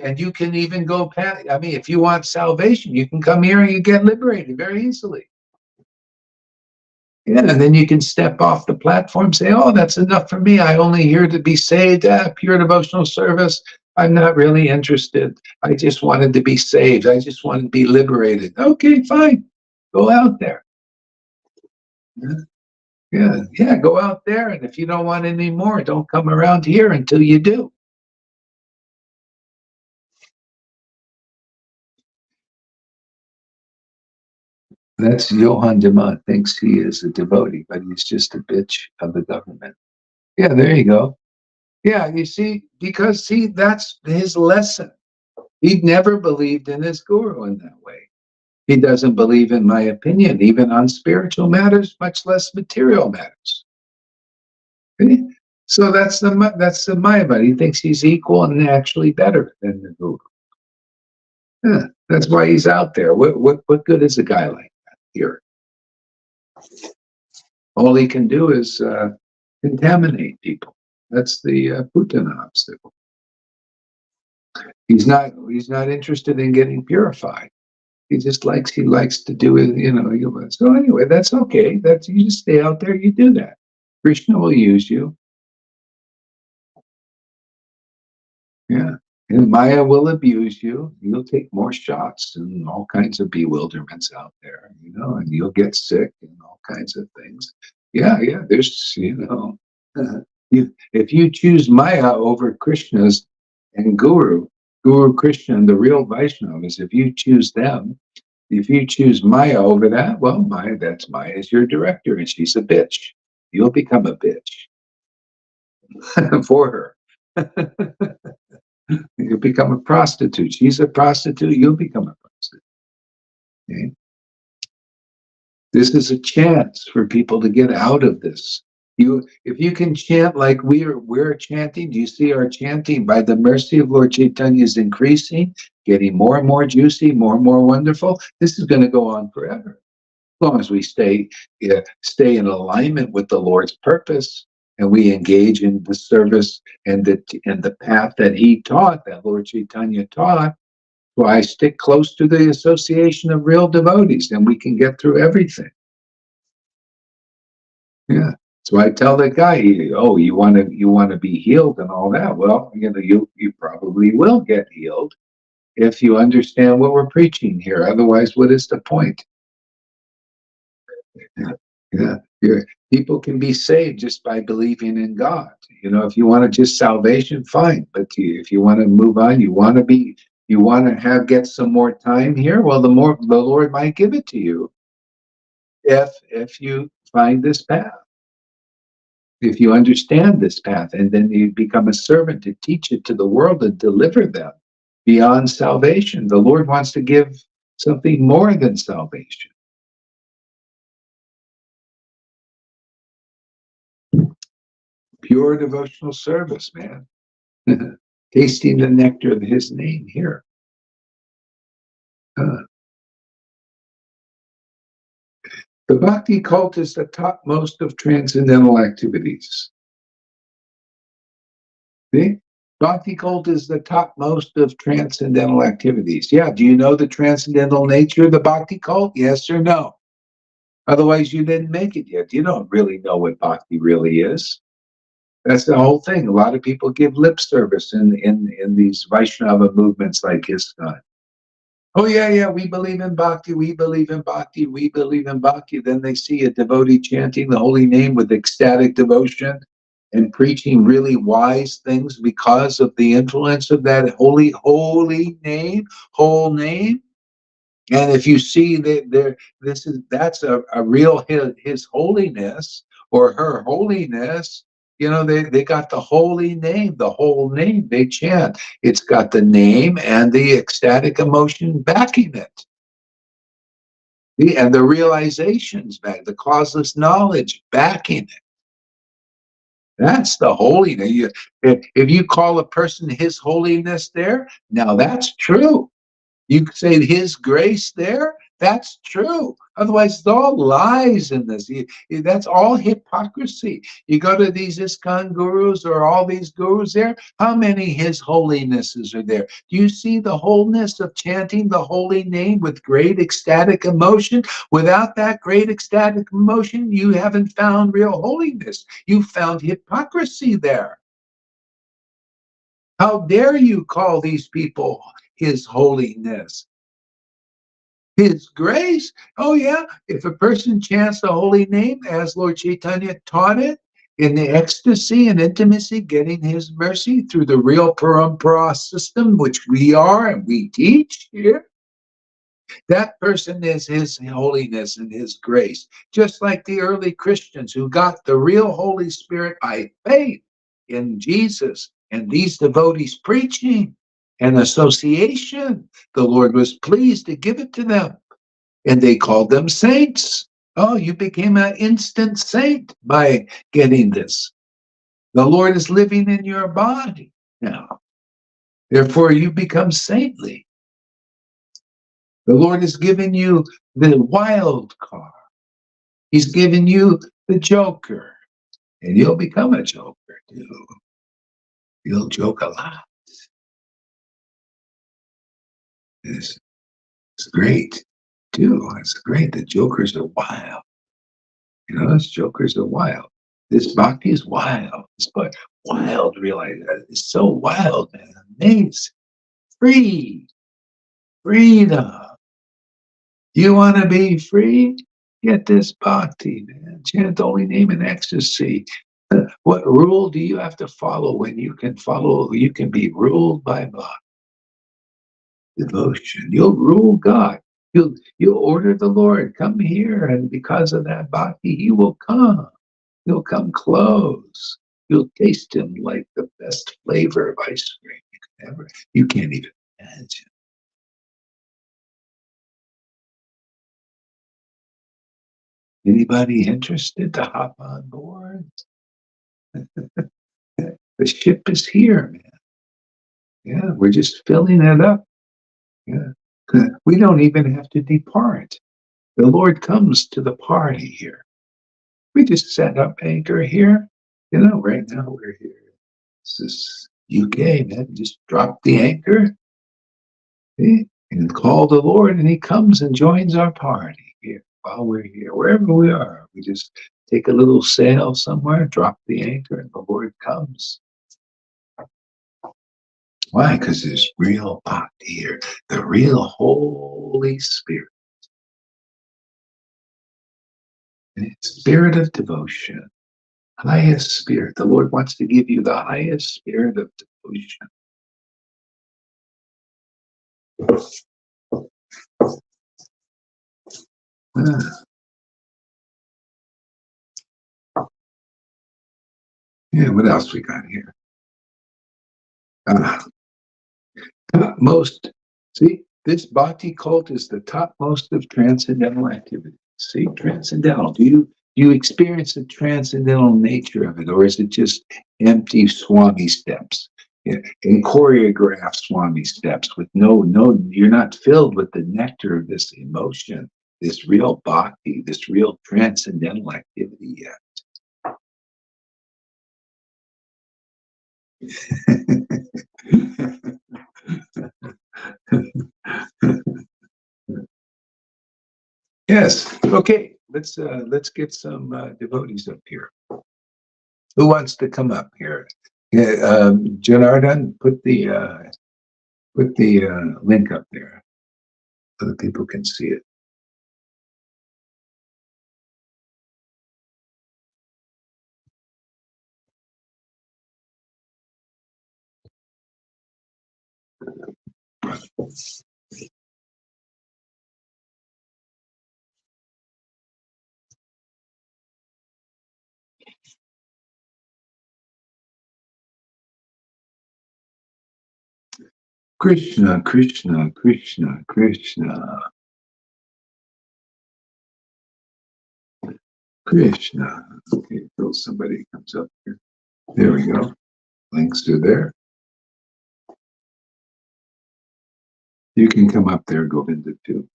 And you can even go past, I mean, if you want salvation, you can come here and you get liberated very easily. Yeah, and then you can step off the platform, say, oh, that's enough for me. I only here to be saved, pure devotional service. I'm not really interested. I just wanted to be saved. I just wanted to be liberated. Okay, fine. Go out there. Yeah, go out there. And if you don't want any more, don't come around here until you do. That's Johann de Mont thinks he is a devotee, but he's just a bitch of the government. Yeah, there you go. Yeah, you see, because see, that's his lesson. He never believed in his guru in that way. He doesn't believe, in my opinion, even on spiritual matters, much less material matters. Okay? So that's the Mayavad. He thinks he's equal and actually better than the guru. Yeah, that's why he's out there. What good is a guy like that here? All he can do is contaminate people. That's the Putana obstacle. He's not interested in getting purified. He likes to do it, you know. So anyway, that's okay. That's, you just stay out there, you do that. Krishna will use you. Yeah. And Maya will abuse you. You'll take more shots and all kinds of bewilderments out there, you know, and you'll get sick and all kinds of things. Yeah, there's, you know, if you choose Maya over Krishna's and Guru Krishna and the real Vaishnavas, if you choose them, if you choose Maya over that, well, Maya's your director and she's a bitch. You'll become a bitch for her. You'll become a prostitute. She's a prostitute, you'll become a prostitute. Okay? This is a chance for people to get out of this. If you can chant like we're chanting, do you see our chanting by the mercy of Lord Chaitanya is increasing, getting more and more juicy, more and more wonderful? This is going to go on forever. As long as we stay in alignment with the Lord's purpose and we engage in the service and the path that He taught, that Lord Chaitanya taught. So I stick close to the association of real devotees, and we can get through everything. Yeah. So I tell the guy, oh, you want to be healed and all that. Well, you know, you probably will get healed if you understand what we're preaching here. Otherwise, what is the point? Yeah. People can be saved just by believing in God. You know, if you want to just salvation, fine. But if you want to move on, you want to get some more time here. Well, the Lord might give it to you if you find this path. If you understand this path, and then you become a servant to teach it to the world and deliver them beyond salvation. The Lord wants to give something more than salvation. Pure devotional service, man. Tasting the nectar of His name here. The bhakti cult is the topmost of transcendental activities. See? Bhakti cult is the topmost of transcendental activities. Yeah, do you know the transcendental nature of the bhakti cult? Yes or no? Otherwise, you didn't make it yet. You don't really know what bhakti really is. That's the whole thing. A lot of people give lip service in these Vaishnava movements like ISKCON. Oh, yeah, we believe in bhakti, we believe in bhakti, we believe in bhakti. Then they see a devotee chanting the holy name with ecstatic devotion and preaching really wise things because of the influence of that holy name, whole name. And if you see that there, that's a real his holiness or her holiness, they got the holy name, the whole name they chant. It's got the name and the ecstatic emotion backing it. And the realizations back, the causeless knowledge backing it. That's the holiness. If you call a person his holiness there, now that's true. You could say his grace there. That's true. Otherwise, it's all lies in this. That's all hypocrisy. You go to these ISKCON gurus or all these gurus there, how many his holinesses are there? Do you see the wholeness of chanting the holy name with great ecstatic emotion? Without that great ecstatic emotion, you haven't found real holiness. You found hypocrisy there. How dare you call these people his holiness? His grace. Oh, yeah. If a person chants the holy name as Lord Chaitanya taught it, in the ecstasy and intimacy, getting his mercy through the real parampara system, which we are and we teach here, that person is his holiness and his grace. Just like the early Christians who got the real Holy Spirit by faith in Jesus and these devotees preaching and association. The Lord was pleased to give it to them. And they called them saints. Oh, you became an instant saint by getting this. The Lord is living in your body now. Therefore, you become saintly. The Lord has given you the wild card. He's given you the joker. And you'll become a joker too. You'll joke a lot. It's great too. It's great. The jokers are wild. Those jokers are wild. This bhakti is wild. It's wild, realize that. It's so wild, man. Amazing. Free. Freedom. You want to be free? Get this bhakti, man. Chant the holy name in ecstasy. What rule do you have to follow when you can follow? You can be ruled by bhakti, devotion. You'll rule God. You'll order the Lord, come here, and because of that bhakti, he will come. He'll come close. You'll taste him like the best flavor of ice cream you can ever. You can't even imagine. Anybody interested to hop on board? The ship is here, man. Yeah, we're just filling it up. Yeah. We don't even have to depart. The Lord comes to the party here. We just set up anchor here. Right now we're here. This is UK, man. Just drop the anchor. See? And call the Lord, and he comes and joins our party here while we're here, wherever we are. We just take a little sail somewhere, drop the anchor, and the Lord comes. Why? Because there's real bhakti here, the real Holy Spirit, spirit of devotion, highest spirit. The Lord wants to give you the highest spirit of devotion. Yeah, what else we got here? Topmost, see, this bhakti cult is the topmost of transcendental activity. See, transcendental. Do you experience the transcendental nature of it, or is it just empty Swami steps? Yeah, and choreographed Swami steps with no, you're not filled with the nectar of this emotion, this real bhakti, this real transcendental activity yet. Yes. Okay. Let's get some devotees up here. Who wants to come up here? Yeah, Janardhan, put the link up there so that people can see it. Krishna, Krishna, Krishna, Krishna, Krishna. Okay, until somebody comes up here. There we go. Links are there. You can come up there, Govinda, too.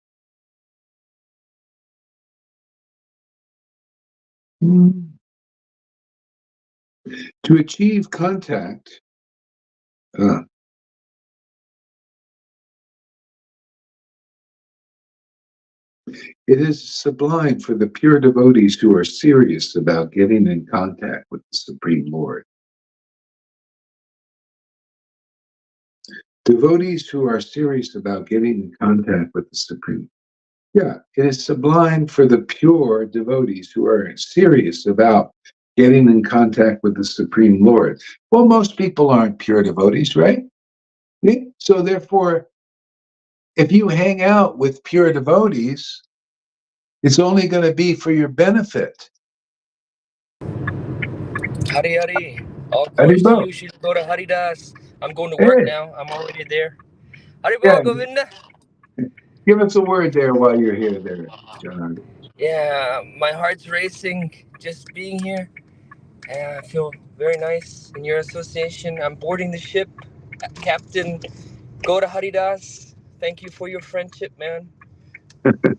To achieve contact, it is sublime for the pure devotees who are serious about getting in contact with the Supreme Lord. Devotees who are serious about getting in contact with the Supreme. Yeah, it is sublime for the pure devotees who are serious about getting in contact with the Supreme Lord. Well, most people aren't pure devotees, right? Yeah? So therefore, if you hang out with pure devotees, it's only going to be for your benefit. Hari Hari. All glories to Haribo. you. She'll go to Haridas. I'm going to work Hey, now. I'm already there. Haribo yeah, Govinda. give us a word there while you're here, there, John. Yeah, my heart's racing just being here. And I feel very nice in your association. I'm boarding the ship. Captain, go to Haridas. Thank you for your friendship, man.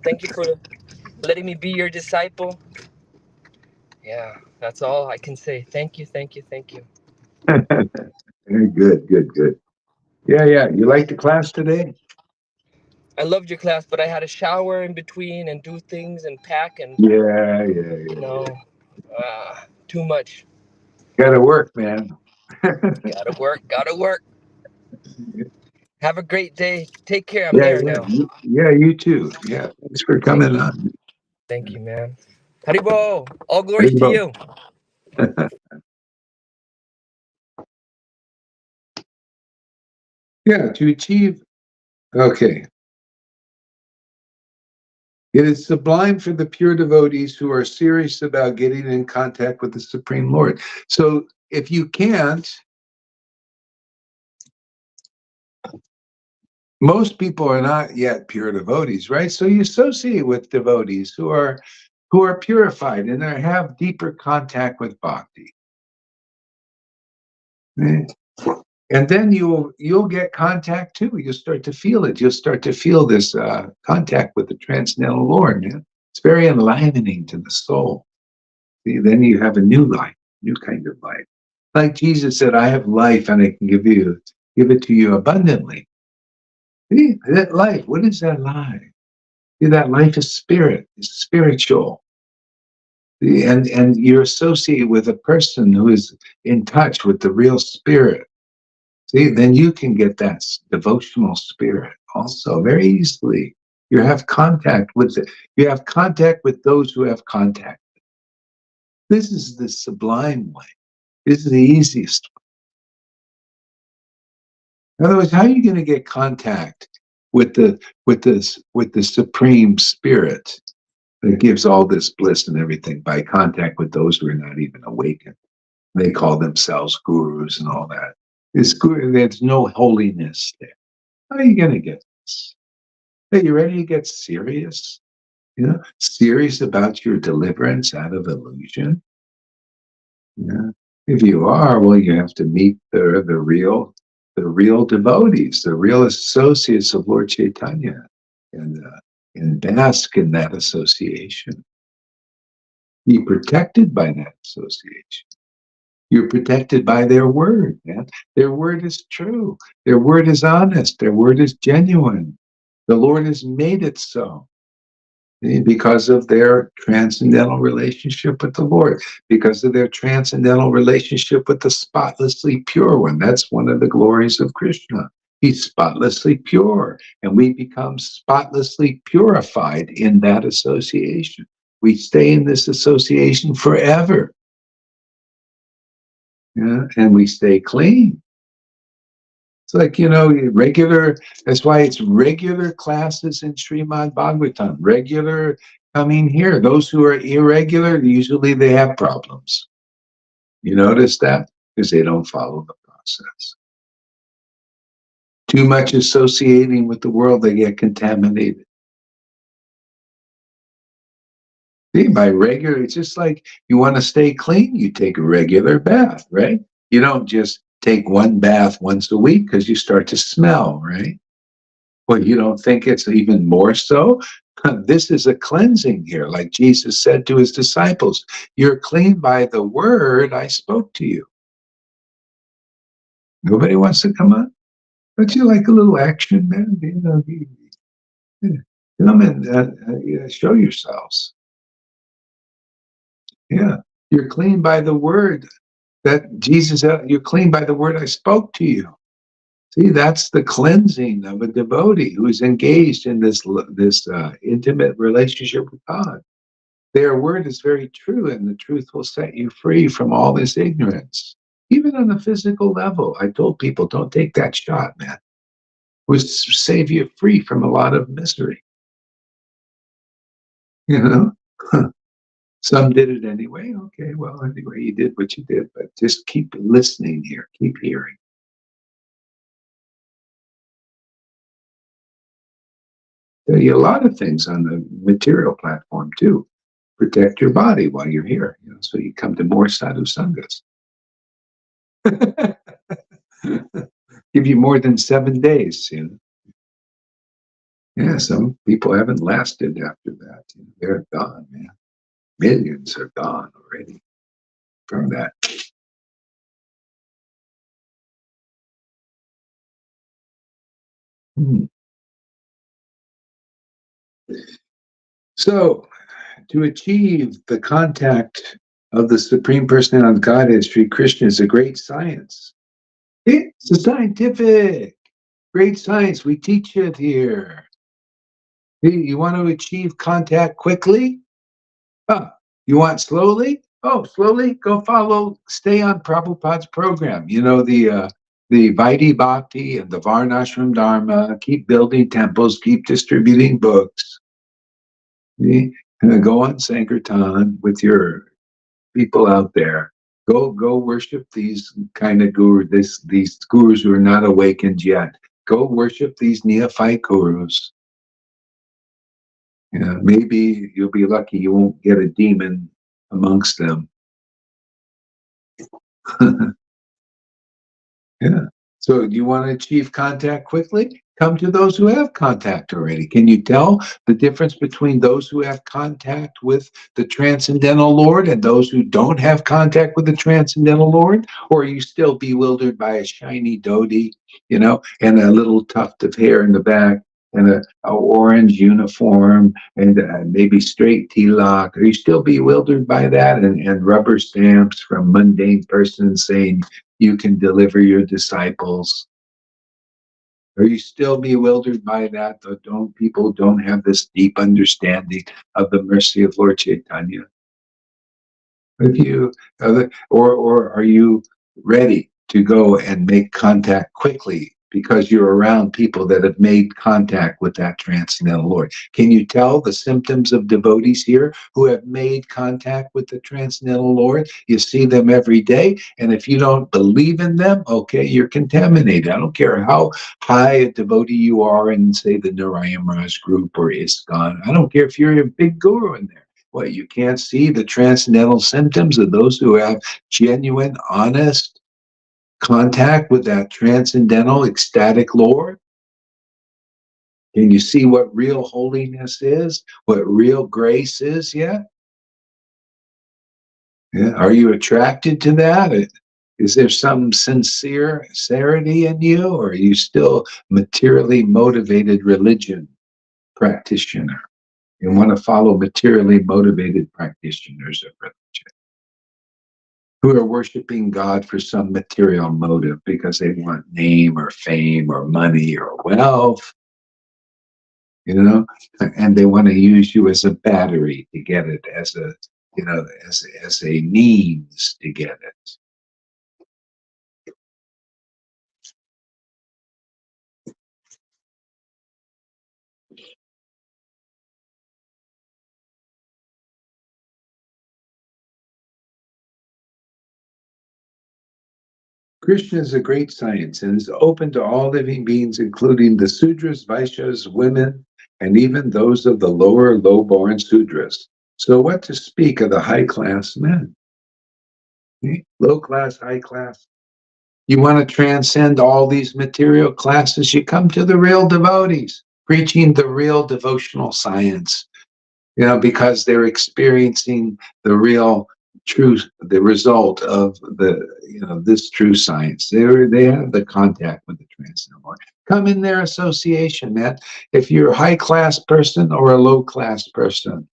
Thank you for letting me be your disciple. Yeah, that's all I can say. Thank you, thank you, thank you. Good, good, good. Yeah, yeah. You like the class today? I loved your class, but I had to shower in between and do things and pack and, Yeah, yeah, you yeah, know, yeah. too much. Gotta work, man. Gotta work, gotta work. Have a great day. Take care. I'm Yeah, there yeah, now. yeah. You too. Yeah. Thanks for Thank coming you. on. Thank you, man. Haribo, all glories to Haribo. you. Yeah, to achieve. Okay. It is sublime for the pure devotees who are serious about getting in contact with the Supreme Lord. So if you can't, most people are not yet pure devotees, right? So you associate with devotees who are purified and have deeper contact with bhakti. Right? And then you'll get contact too. You'll start to feel it. You'll start to feel this contact with the transcendental Lord. Man. It's very enlivening to the soul. See, then you have a new life, new kind of life. Like Jesus said, "I have life, and I can give it to you abundantly." See, that life. What is that life? See, that life is spirit. It's spiritual. See, and you're associated with a person who is in touch with the real spirit. See, then you can get that devotional spirit also very easily. You have contact with it. You have contact with those who have contact. This is the sublime way. This is the easiest. In other words, how are you going to get contact with the supreme spirit that gives all this bliss and everything by contact with those who are not even awakened? They call themselves gurus and all that. There's no holiness there. How are you going to get this? Hey, you ready to get serious? You know, serious about your deliverance out of illusion? Yeah. If you are, well, you have to meet the real devotees, the real associates of Lord Chaitanya, and bask in that association. Be protected by that association. You're protected by their word, man. Their word is true. Their word is honest. Their word is genuine. The Lord has made it so. Because of their transcendental relationship with the Lord, because of their transcendental relationship with the spotlessly pure one. That's one of the glories of Krishna. He's spotlessly pure, and we become spotlessly purified in that association. We stay in this association forever, yeah? And we stay clean. It's like, that's why it's regular classes in Srimad Bhagavatam, regular coming here. Those who are irregular, usually they have problems. You notice that? Because they don't follow the process. Too much associating with the world, they get contaminated. See, by regular, it's just like you want to stay clean, you take a regular bath, right? You don't just take one bath once a week because you start to smell, right? Well, you don't think it's even more so? This is a cleansing here, like Jesus said to his disciples, you're clean by the word I spoke to you. Nobody wants to come on? Don't you like a little action, man? Come and show yourselves. Yeah, you're clean by the word that Jesus, you're clean by the word I spoke to you. See, that's the cleansing of a devotee who is engaged in this intimate relationship with God. Their word is very true, and the truth will set you free from all this ignorance. Even on the physical level, I told people, don't take that shot, man. It would save you free from a lot of misery. You know? Some did it anyway. Okay, well, anyway, you did what you did, but just keep listening here, keep hearing. There are a lot of things on the material platform too. Protect your body while you're here, so you come to more sadhu sanghas. Give you more than 7 days. Yeah, some people haven't lasted after that. They're gone, man. Millions are gone already from that. Hmm. So, to achieve the contact of the Supreme Personality of Godhead, Sri Krishna, is a great science. It's a scientific, great science. We teach it here. You want to achieve contact quickly? Huh. You want slowly? Oh, slowly? Go follow, stay on Prabhupada's program. The Vaidhi Bhakti and the Varnashram Dharma. Keep building temples, keep distributing books. See? Go on Sankirtan with your people out there. Go worship these kind of gurus, these gurus who are not awakened yet. Go worship these neophyte gurus. Maybe you'll be lucky you won't get a demon amongst them. Yeah. So do you want to achieve contact quickly? Come to those who have contact already. Can you tell the difference between those who have contact with the Transcendental Lord and those who don't have contact with the Transcendental Lord? Or are you still bewildered by a shiny dhoti, and a little tuft of hair in the back and a orange uniform and maybe straight tilak? Are you still bewildered by that and rubber stamps from mundane persons saying, you can deliver your disciples? Are you still bewildered by that? Though people don't have this deep understanding of the mercy of Lord Chaitanya? If you, or are you ready to go and make contact quickly because you're around people that have made contact with that Transcendental Lord? Can you tell the symptoms of devotees here who have made contact with the Transcendental Lord? You see them every day, and if you don't believe in them, okay, you're contaminated. I don't care how high a devotee you are in, say, the Narayan Raj group or ISKCON. I don't care if you're a big guru in there. What, you can't see the transcendental symptoms of those who have genuine, honest contact with that transcendental, ecstatic Lord? Can you see what real holiness is? What real grace is yet? Yeah. Are you attracted to that? Is there some sincerity in you, or are you still materially motivated religion practitioner? You want to follow materially motivated practitioners of religion who are worshiping God for some material motive because they want name or fame or money or wealth, and they want to use you as a battery to get it, as a means to get it. Krishna is a great science and is open to all living beings, including the Sudras, Vaishyas, women, and even those of the lower, low-born Sudras. So what to speak of the high-class men? Low class, high class. You want to transcend all these material classes, you come to the real devotees, preaching the real devotional science, because they're experiencing the real truth, the result of this true science. They have the contact with the transcendental. Come in their association, man. If you're a high class person or a low class person,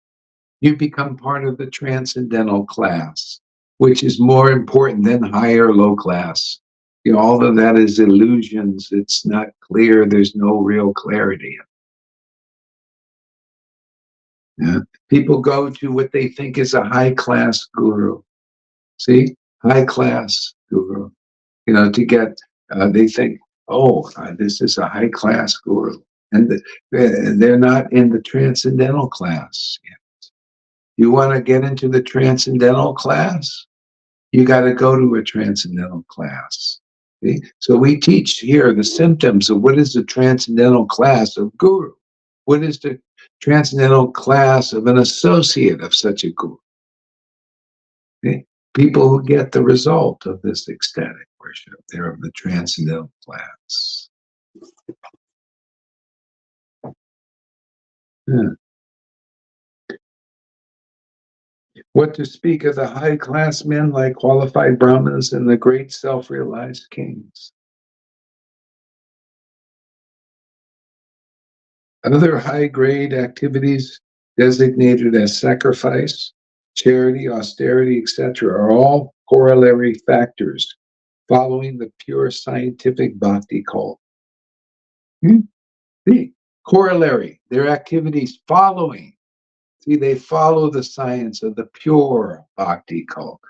you become part of the transcendental class, which is more important than high or low class. All of that is illusions. It's not clear. There's no real clarity. Yeah. People go to what they think is a high class guru. See, high class guru. To get, they think, oh, this is a high class guru, and they're not in the transcendental class. You want to get into the transcendental class? You got to go to a transcendental class. See? So we teach here the symptoms of what is the transcendental class of guru. What is the transcendental class of an associate of such a guru? See? People who get the result of this ecstatic worship, they're of the transcendental class. Yeah. What to speak of the high class men like qualified Brahmanas and the great self-realized kings? Other high-grade activities designated as sacrifice, charity, austerity, etc., are all corollary factors following the pure scientific bhakti cult. The corollary, their activities following. See, they follow the science of the pure bhakti cult.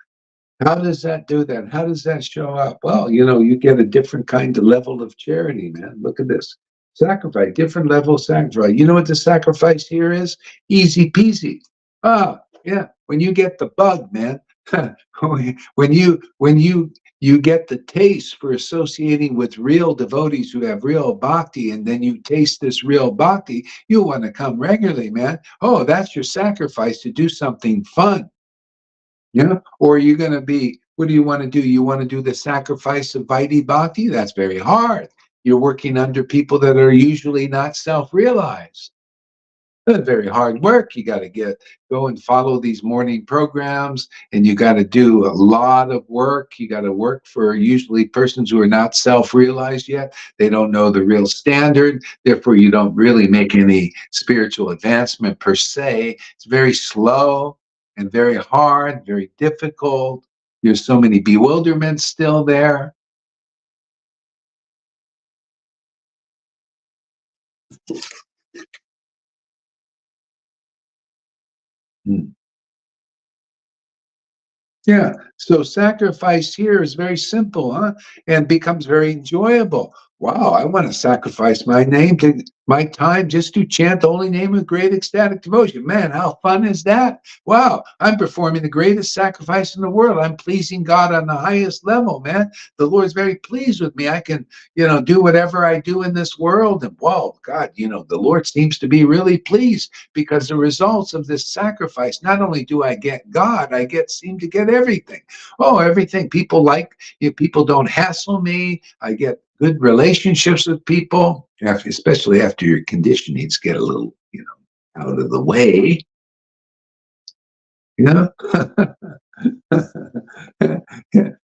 How does that do that? How does that show up? Well, you get a different kind of level of charity, man. Look at this. Sacrifice, different level of sacrifice. You know what the sacrifice here is? Easy peasy. Yeah. When you get the bug, man, when you get the taste for associating with real devotees who have real bhakti, and then you taste this real bhakti, you want to come regularly, man. Oh, that's your sacrifice, to do something fun. Yeah. Or are you going to be, what do you want to do? You want to do the sacrifice of Vaidhi Bhakti? That's very hard. You're working under people that are usually not self-realized. That's very hard work. You got to go and follow these morning programs, and you got to do a lot of work. You got to work for usually persons who are not self-realized yet. They don't know the real standard. Therefore, you don't really make any spiritual advancement per se. It's very slow and very hard, very difficult. There's so many bewilderments still there. Hmm. Yeah. So sacrifice here is very simple, huh? And becomes very enjoyable. Wow, I want to sacrifice my time just to chant the holy name of great ecstatic devotion. Man, how fun is that? Wow, I'm performing the greatest sacrifice in the world. I'm pleasing God on the highest level, man. The Lord's very pleased with me. I can, do whatever I do in this world. And whoa, God, the Lord seems to be really pleased, because the results of this sacrifice, not only do I get God, seem to get everything. Oh, everything. People don't hassle me. I get good relationships with people, especially after your conditionings get a little, out of the way.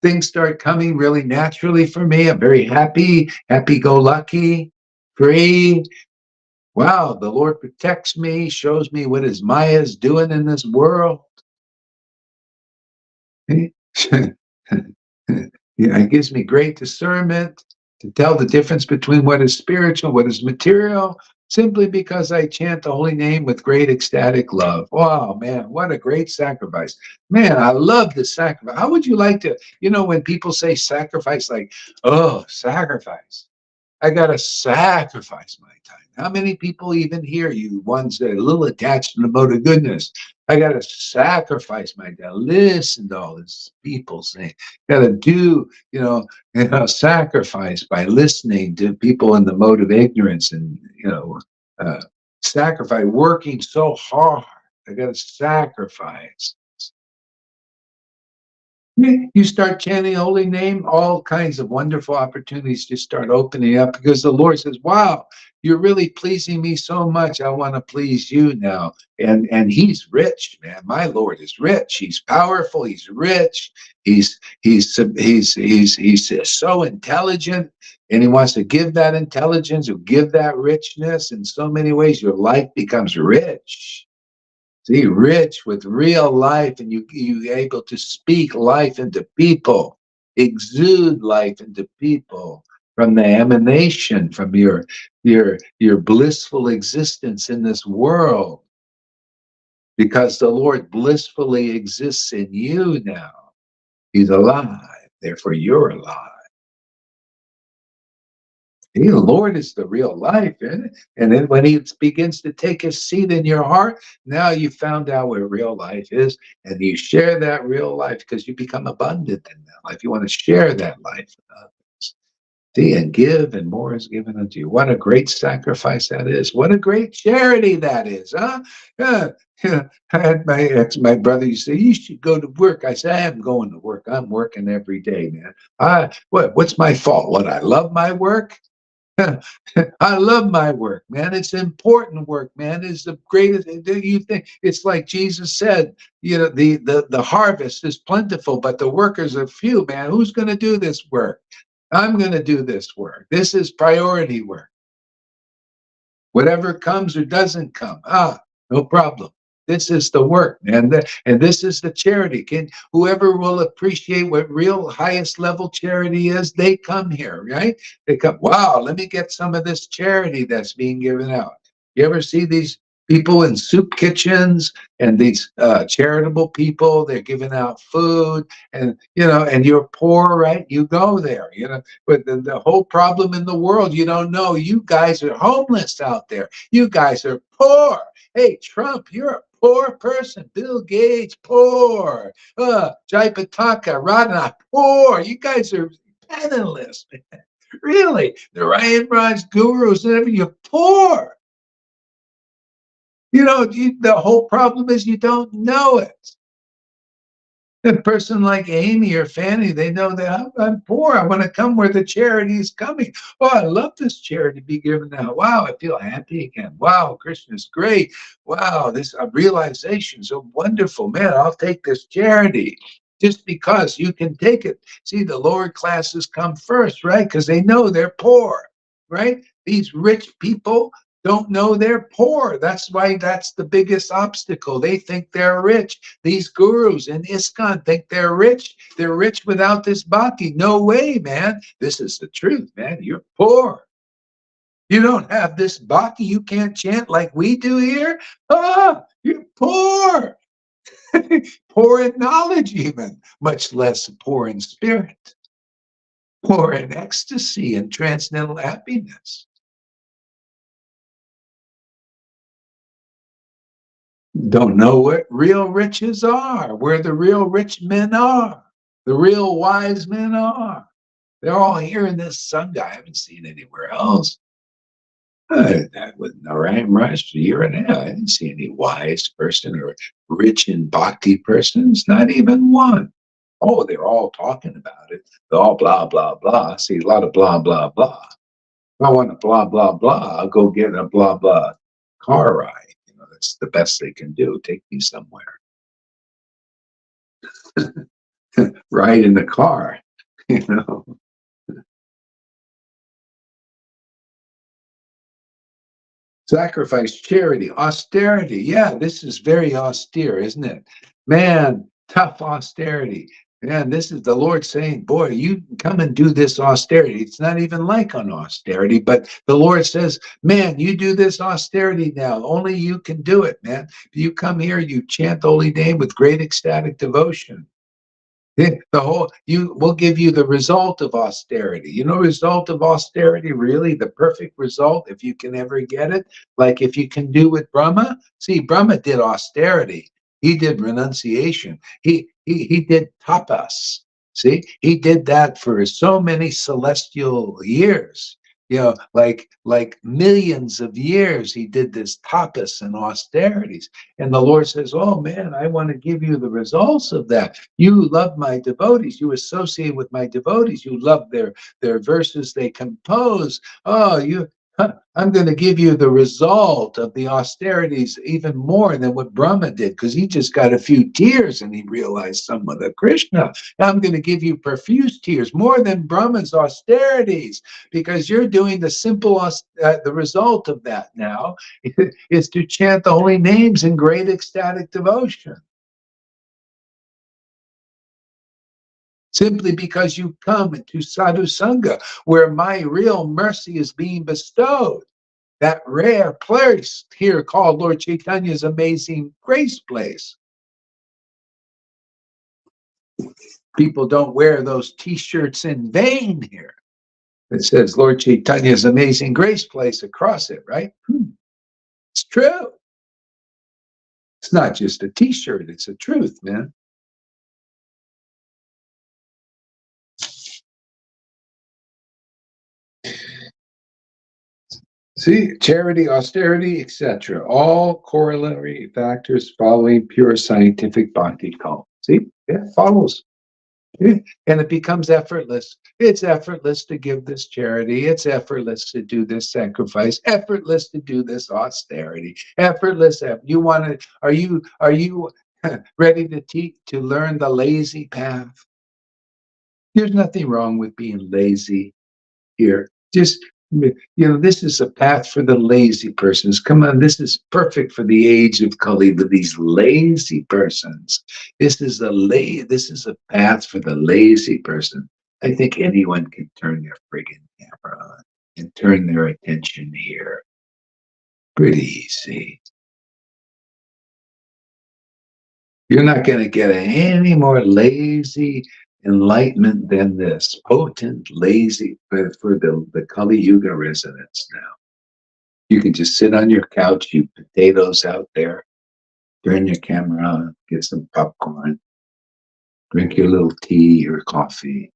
Things start coming really naturally for me. I'm very happy-go-lucky, free. Wow, the Lord protects me, shows me what his Maya is doing in this world. Yeah, it gives me great discernment to tell the difference between what is spiritual, what is material, simply because I chant the holy name with great ecstatic love. Wow, man, what a great sacrifice. Man, I love this sacrifice. How would you like to, when people say sacrifice, like, oh, sacrifice. I got to sacrifice my time. How many people even hear you, ones that are a little attached to the mode of goodness? I got to sacrifice my day. Listen to all these people saying, got to do, sacrifice by listening to people in the mode of ignorance and, uh, sacrifice, working so hard. I got to sacrifice. You start chanting holy name, all kinds of wonderful opportunities just start opening up because the Lord says, wow, you're really pleasing me so much. I want to please you now. And he's rich, man. My Lord is rich. He's powerful. He's rich. He's so intelligent, and he wants to give that intelligence or give that richness in so many ways. Your life becomes rich. See, rich with real life, and you able to speak life into people, exude life into people from the emanation from your blissful existence in this world, because the Lord blissfully exists in you now. He's alive, therefore you're alive. The Lord is the real life, isn't it? And then when he begins to take his seat in your heart, now you found out where real life is, and you share that real life because you become abundant in that life. You want to share that life with others. See, and give, and more is given unto you. What a great sacrifice that is. What a great charity that is, huh? Yeah, yeah. I had my brother, you say, you should go to work. I said, I am going to work. I'm working every day, man. What's my fault? What, I love my work? I love my work, man. It's important work, man. It's the greatest. You think it's like Jesus said, the harvest is plentiful, but the workers are few, man. Who's going to do this work? I'm going to do this work. This is priority work. Whatever comes or doesn't come, no problem. This is the work, and this is the charity. Whoever will appreciate what real highest level charity is, they come here, right? They come, wow, let me get some of this charity that's being given out. You ever see these people in soup kitchens and these charitable people? They're giving out food, and you're poor, right? You go there, But the whole problem in the world, you don't know. You guys are homeless out there. You guys are poor. Hey, Trump, you're a poor person. Bill Gates, poor. Jai Pataka, Radha, poor. You guys are penniless, man. Really. The Ryan Raj gurus and everything, you're poor. The whole problem is you don't know it. A person like Amy or Fanny, they know that I'm poor. I want to come where the charity is coming. Oh, I love this charity be given out. Wow, I feel happy again. Wow, Krishna is great. Wow, this realization is so wonderful. Man, I'll take this charity just because you can take it. See, the lower classes come first, right? Because they know they're poor, right? These rich people don't know they're poor. That's why that's the biggest obstacle. They think they're rich. These gurus in ISKCON think they're rich. They're rich without this bhakti. No way, man. This is the truth, man. You're poor. You don't have this bhakti. You can't chant like we do here. You're poor. Poor in knowledge, even, much less poor in spirit. Poor in ecstasy and transcendental happiness. Don't know what real riches are, where the real rich men are, the real wise men are. They're all here in this Sangha. I haven't seen anywhere else. That with Narayan Raj for a year and a half, I didn't see any wise person or rich in bhakti persons, not even one. Oh, they're all talking about it. They're all blah, blah, blah. See, a lot of blah, blah, blah. If I want a blah, blah, blah, I'll go get a blah, blah car ride. That's the best they can do. Take me somewhere. Ride in the car, you know. Sacrifice, charity, austerity. Yeah, this is very austere, isn't it? Man, tough austerity. Man, this is the Lord saying, boy, you come and do this austerity. It's not even like an austerity, but the Lord says, man, you do this austerity now. Only you can do it, man. You come here, you chant holy name with great ecstatic devotion. We'll give you the result of austerity. Result of austerity, really, the perfect result, if you can ever get it. Like if you can do with Brahma. See, Brahma did austerity. He did renunciation. He did tapas. See, he did that for so many celestial years. Like millions of years, he did this tapas and austerities. And the Lord says, "Oh man, I want to give you the results of that. You love my devotees. You associate with my devotees. You love their verses they compose. Oh, I'm going to give you the result of the austerities even more than what Brahma did, because he just got a few tears and he realized someone of Krishna. I'm going to give you profuse tears, more than Brahma's austerities, because you're doing the simple, the result of that now is to chant the holy names in great ecstatic devotion. Simply because you come to sadhu sangha, where my real mercy is being bestowed. That rare place here called Lord Chaitanya's amazing grace place. People don't wear those t-shirts in vain here. It says Lord Chaitanya's amazing grace place across it, right? It's true. It's not just a t-shirt, it's a truth, man. See, charity, austerity, etc. All corollary factors following pure scientific bhakti call. See, it follows. And it becomes effortless. It's effortless to give this charity. It's effortless to do this sacrifice. Effortless to do this austerity. Effortless. You want to? Are you ready to learn the lazy path? There's nothing wrong with being lazy here. Just, this is a path for the lazy persons. Come on, this is perfect for the age of Kali, with these lazy persons. This is a path for the lazy person. I think anyone can turn their friggin' camera on and turn their attention here. Pretty easy. You're not going to get any more lazy enlightenment than this. Potent, lazy, for the Kali Yuga residents now. You can just sit on your couch, eat potatoes out there, turn your camera on, get some popcorn, drink your little tea or coffee,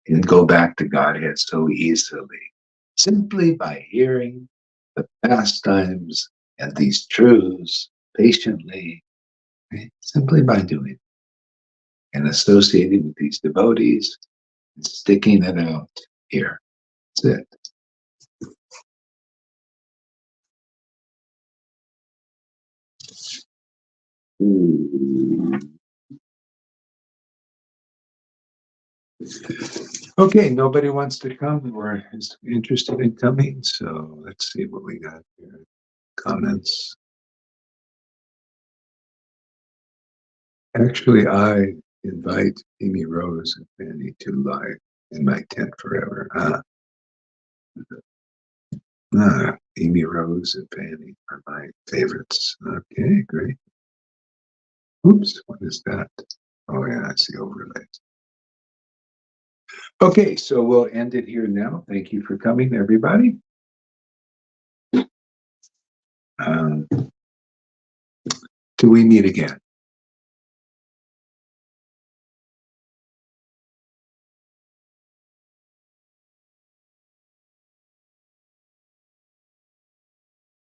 and go back to Godhead so easily, simply by hearing the pastimes and these truths patiently, right? Simply by doing it and associating with these devotees and sticking it out here. That's it. Okay, nobody wants to come or is interested in coming, so let's see what we got here. Comments. Actually, I invite Amy Rose and Fanny to live in my tent forever. Amy Rose and Fanny are my favorites. Okay, great. Oops, what is that? Oh yeah, I see overlays. Okay, so we'll end it here now. Thank you for coming, everybody. Till we meet again.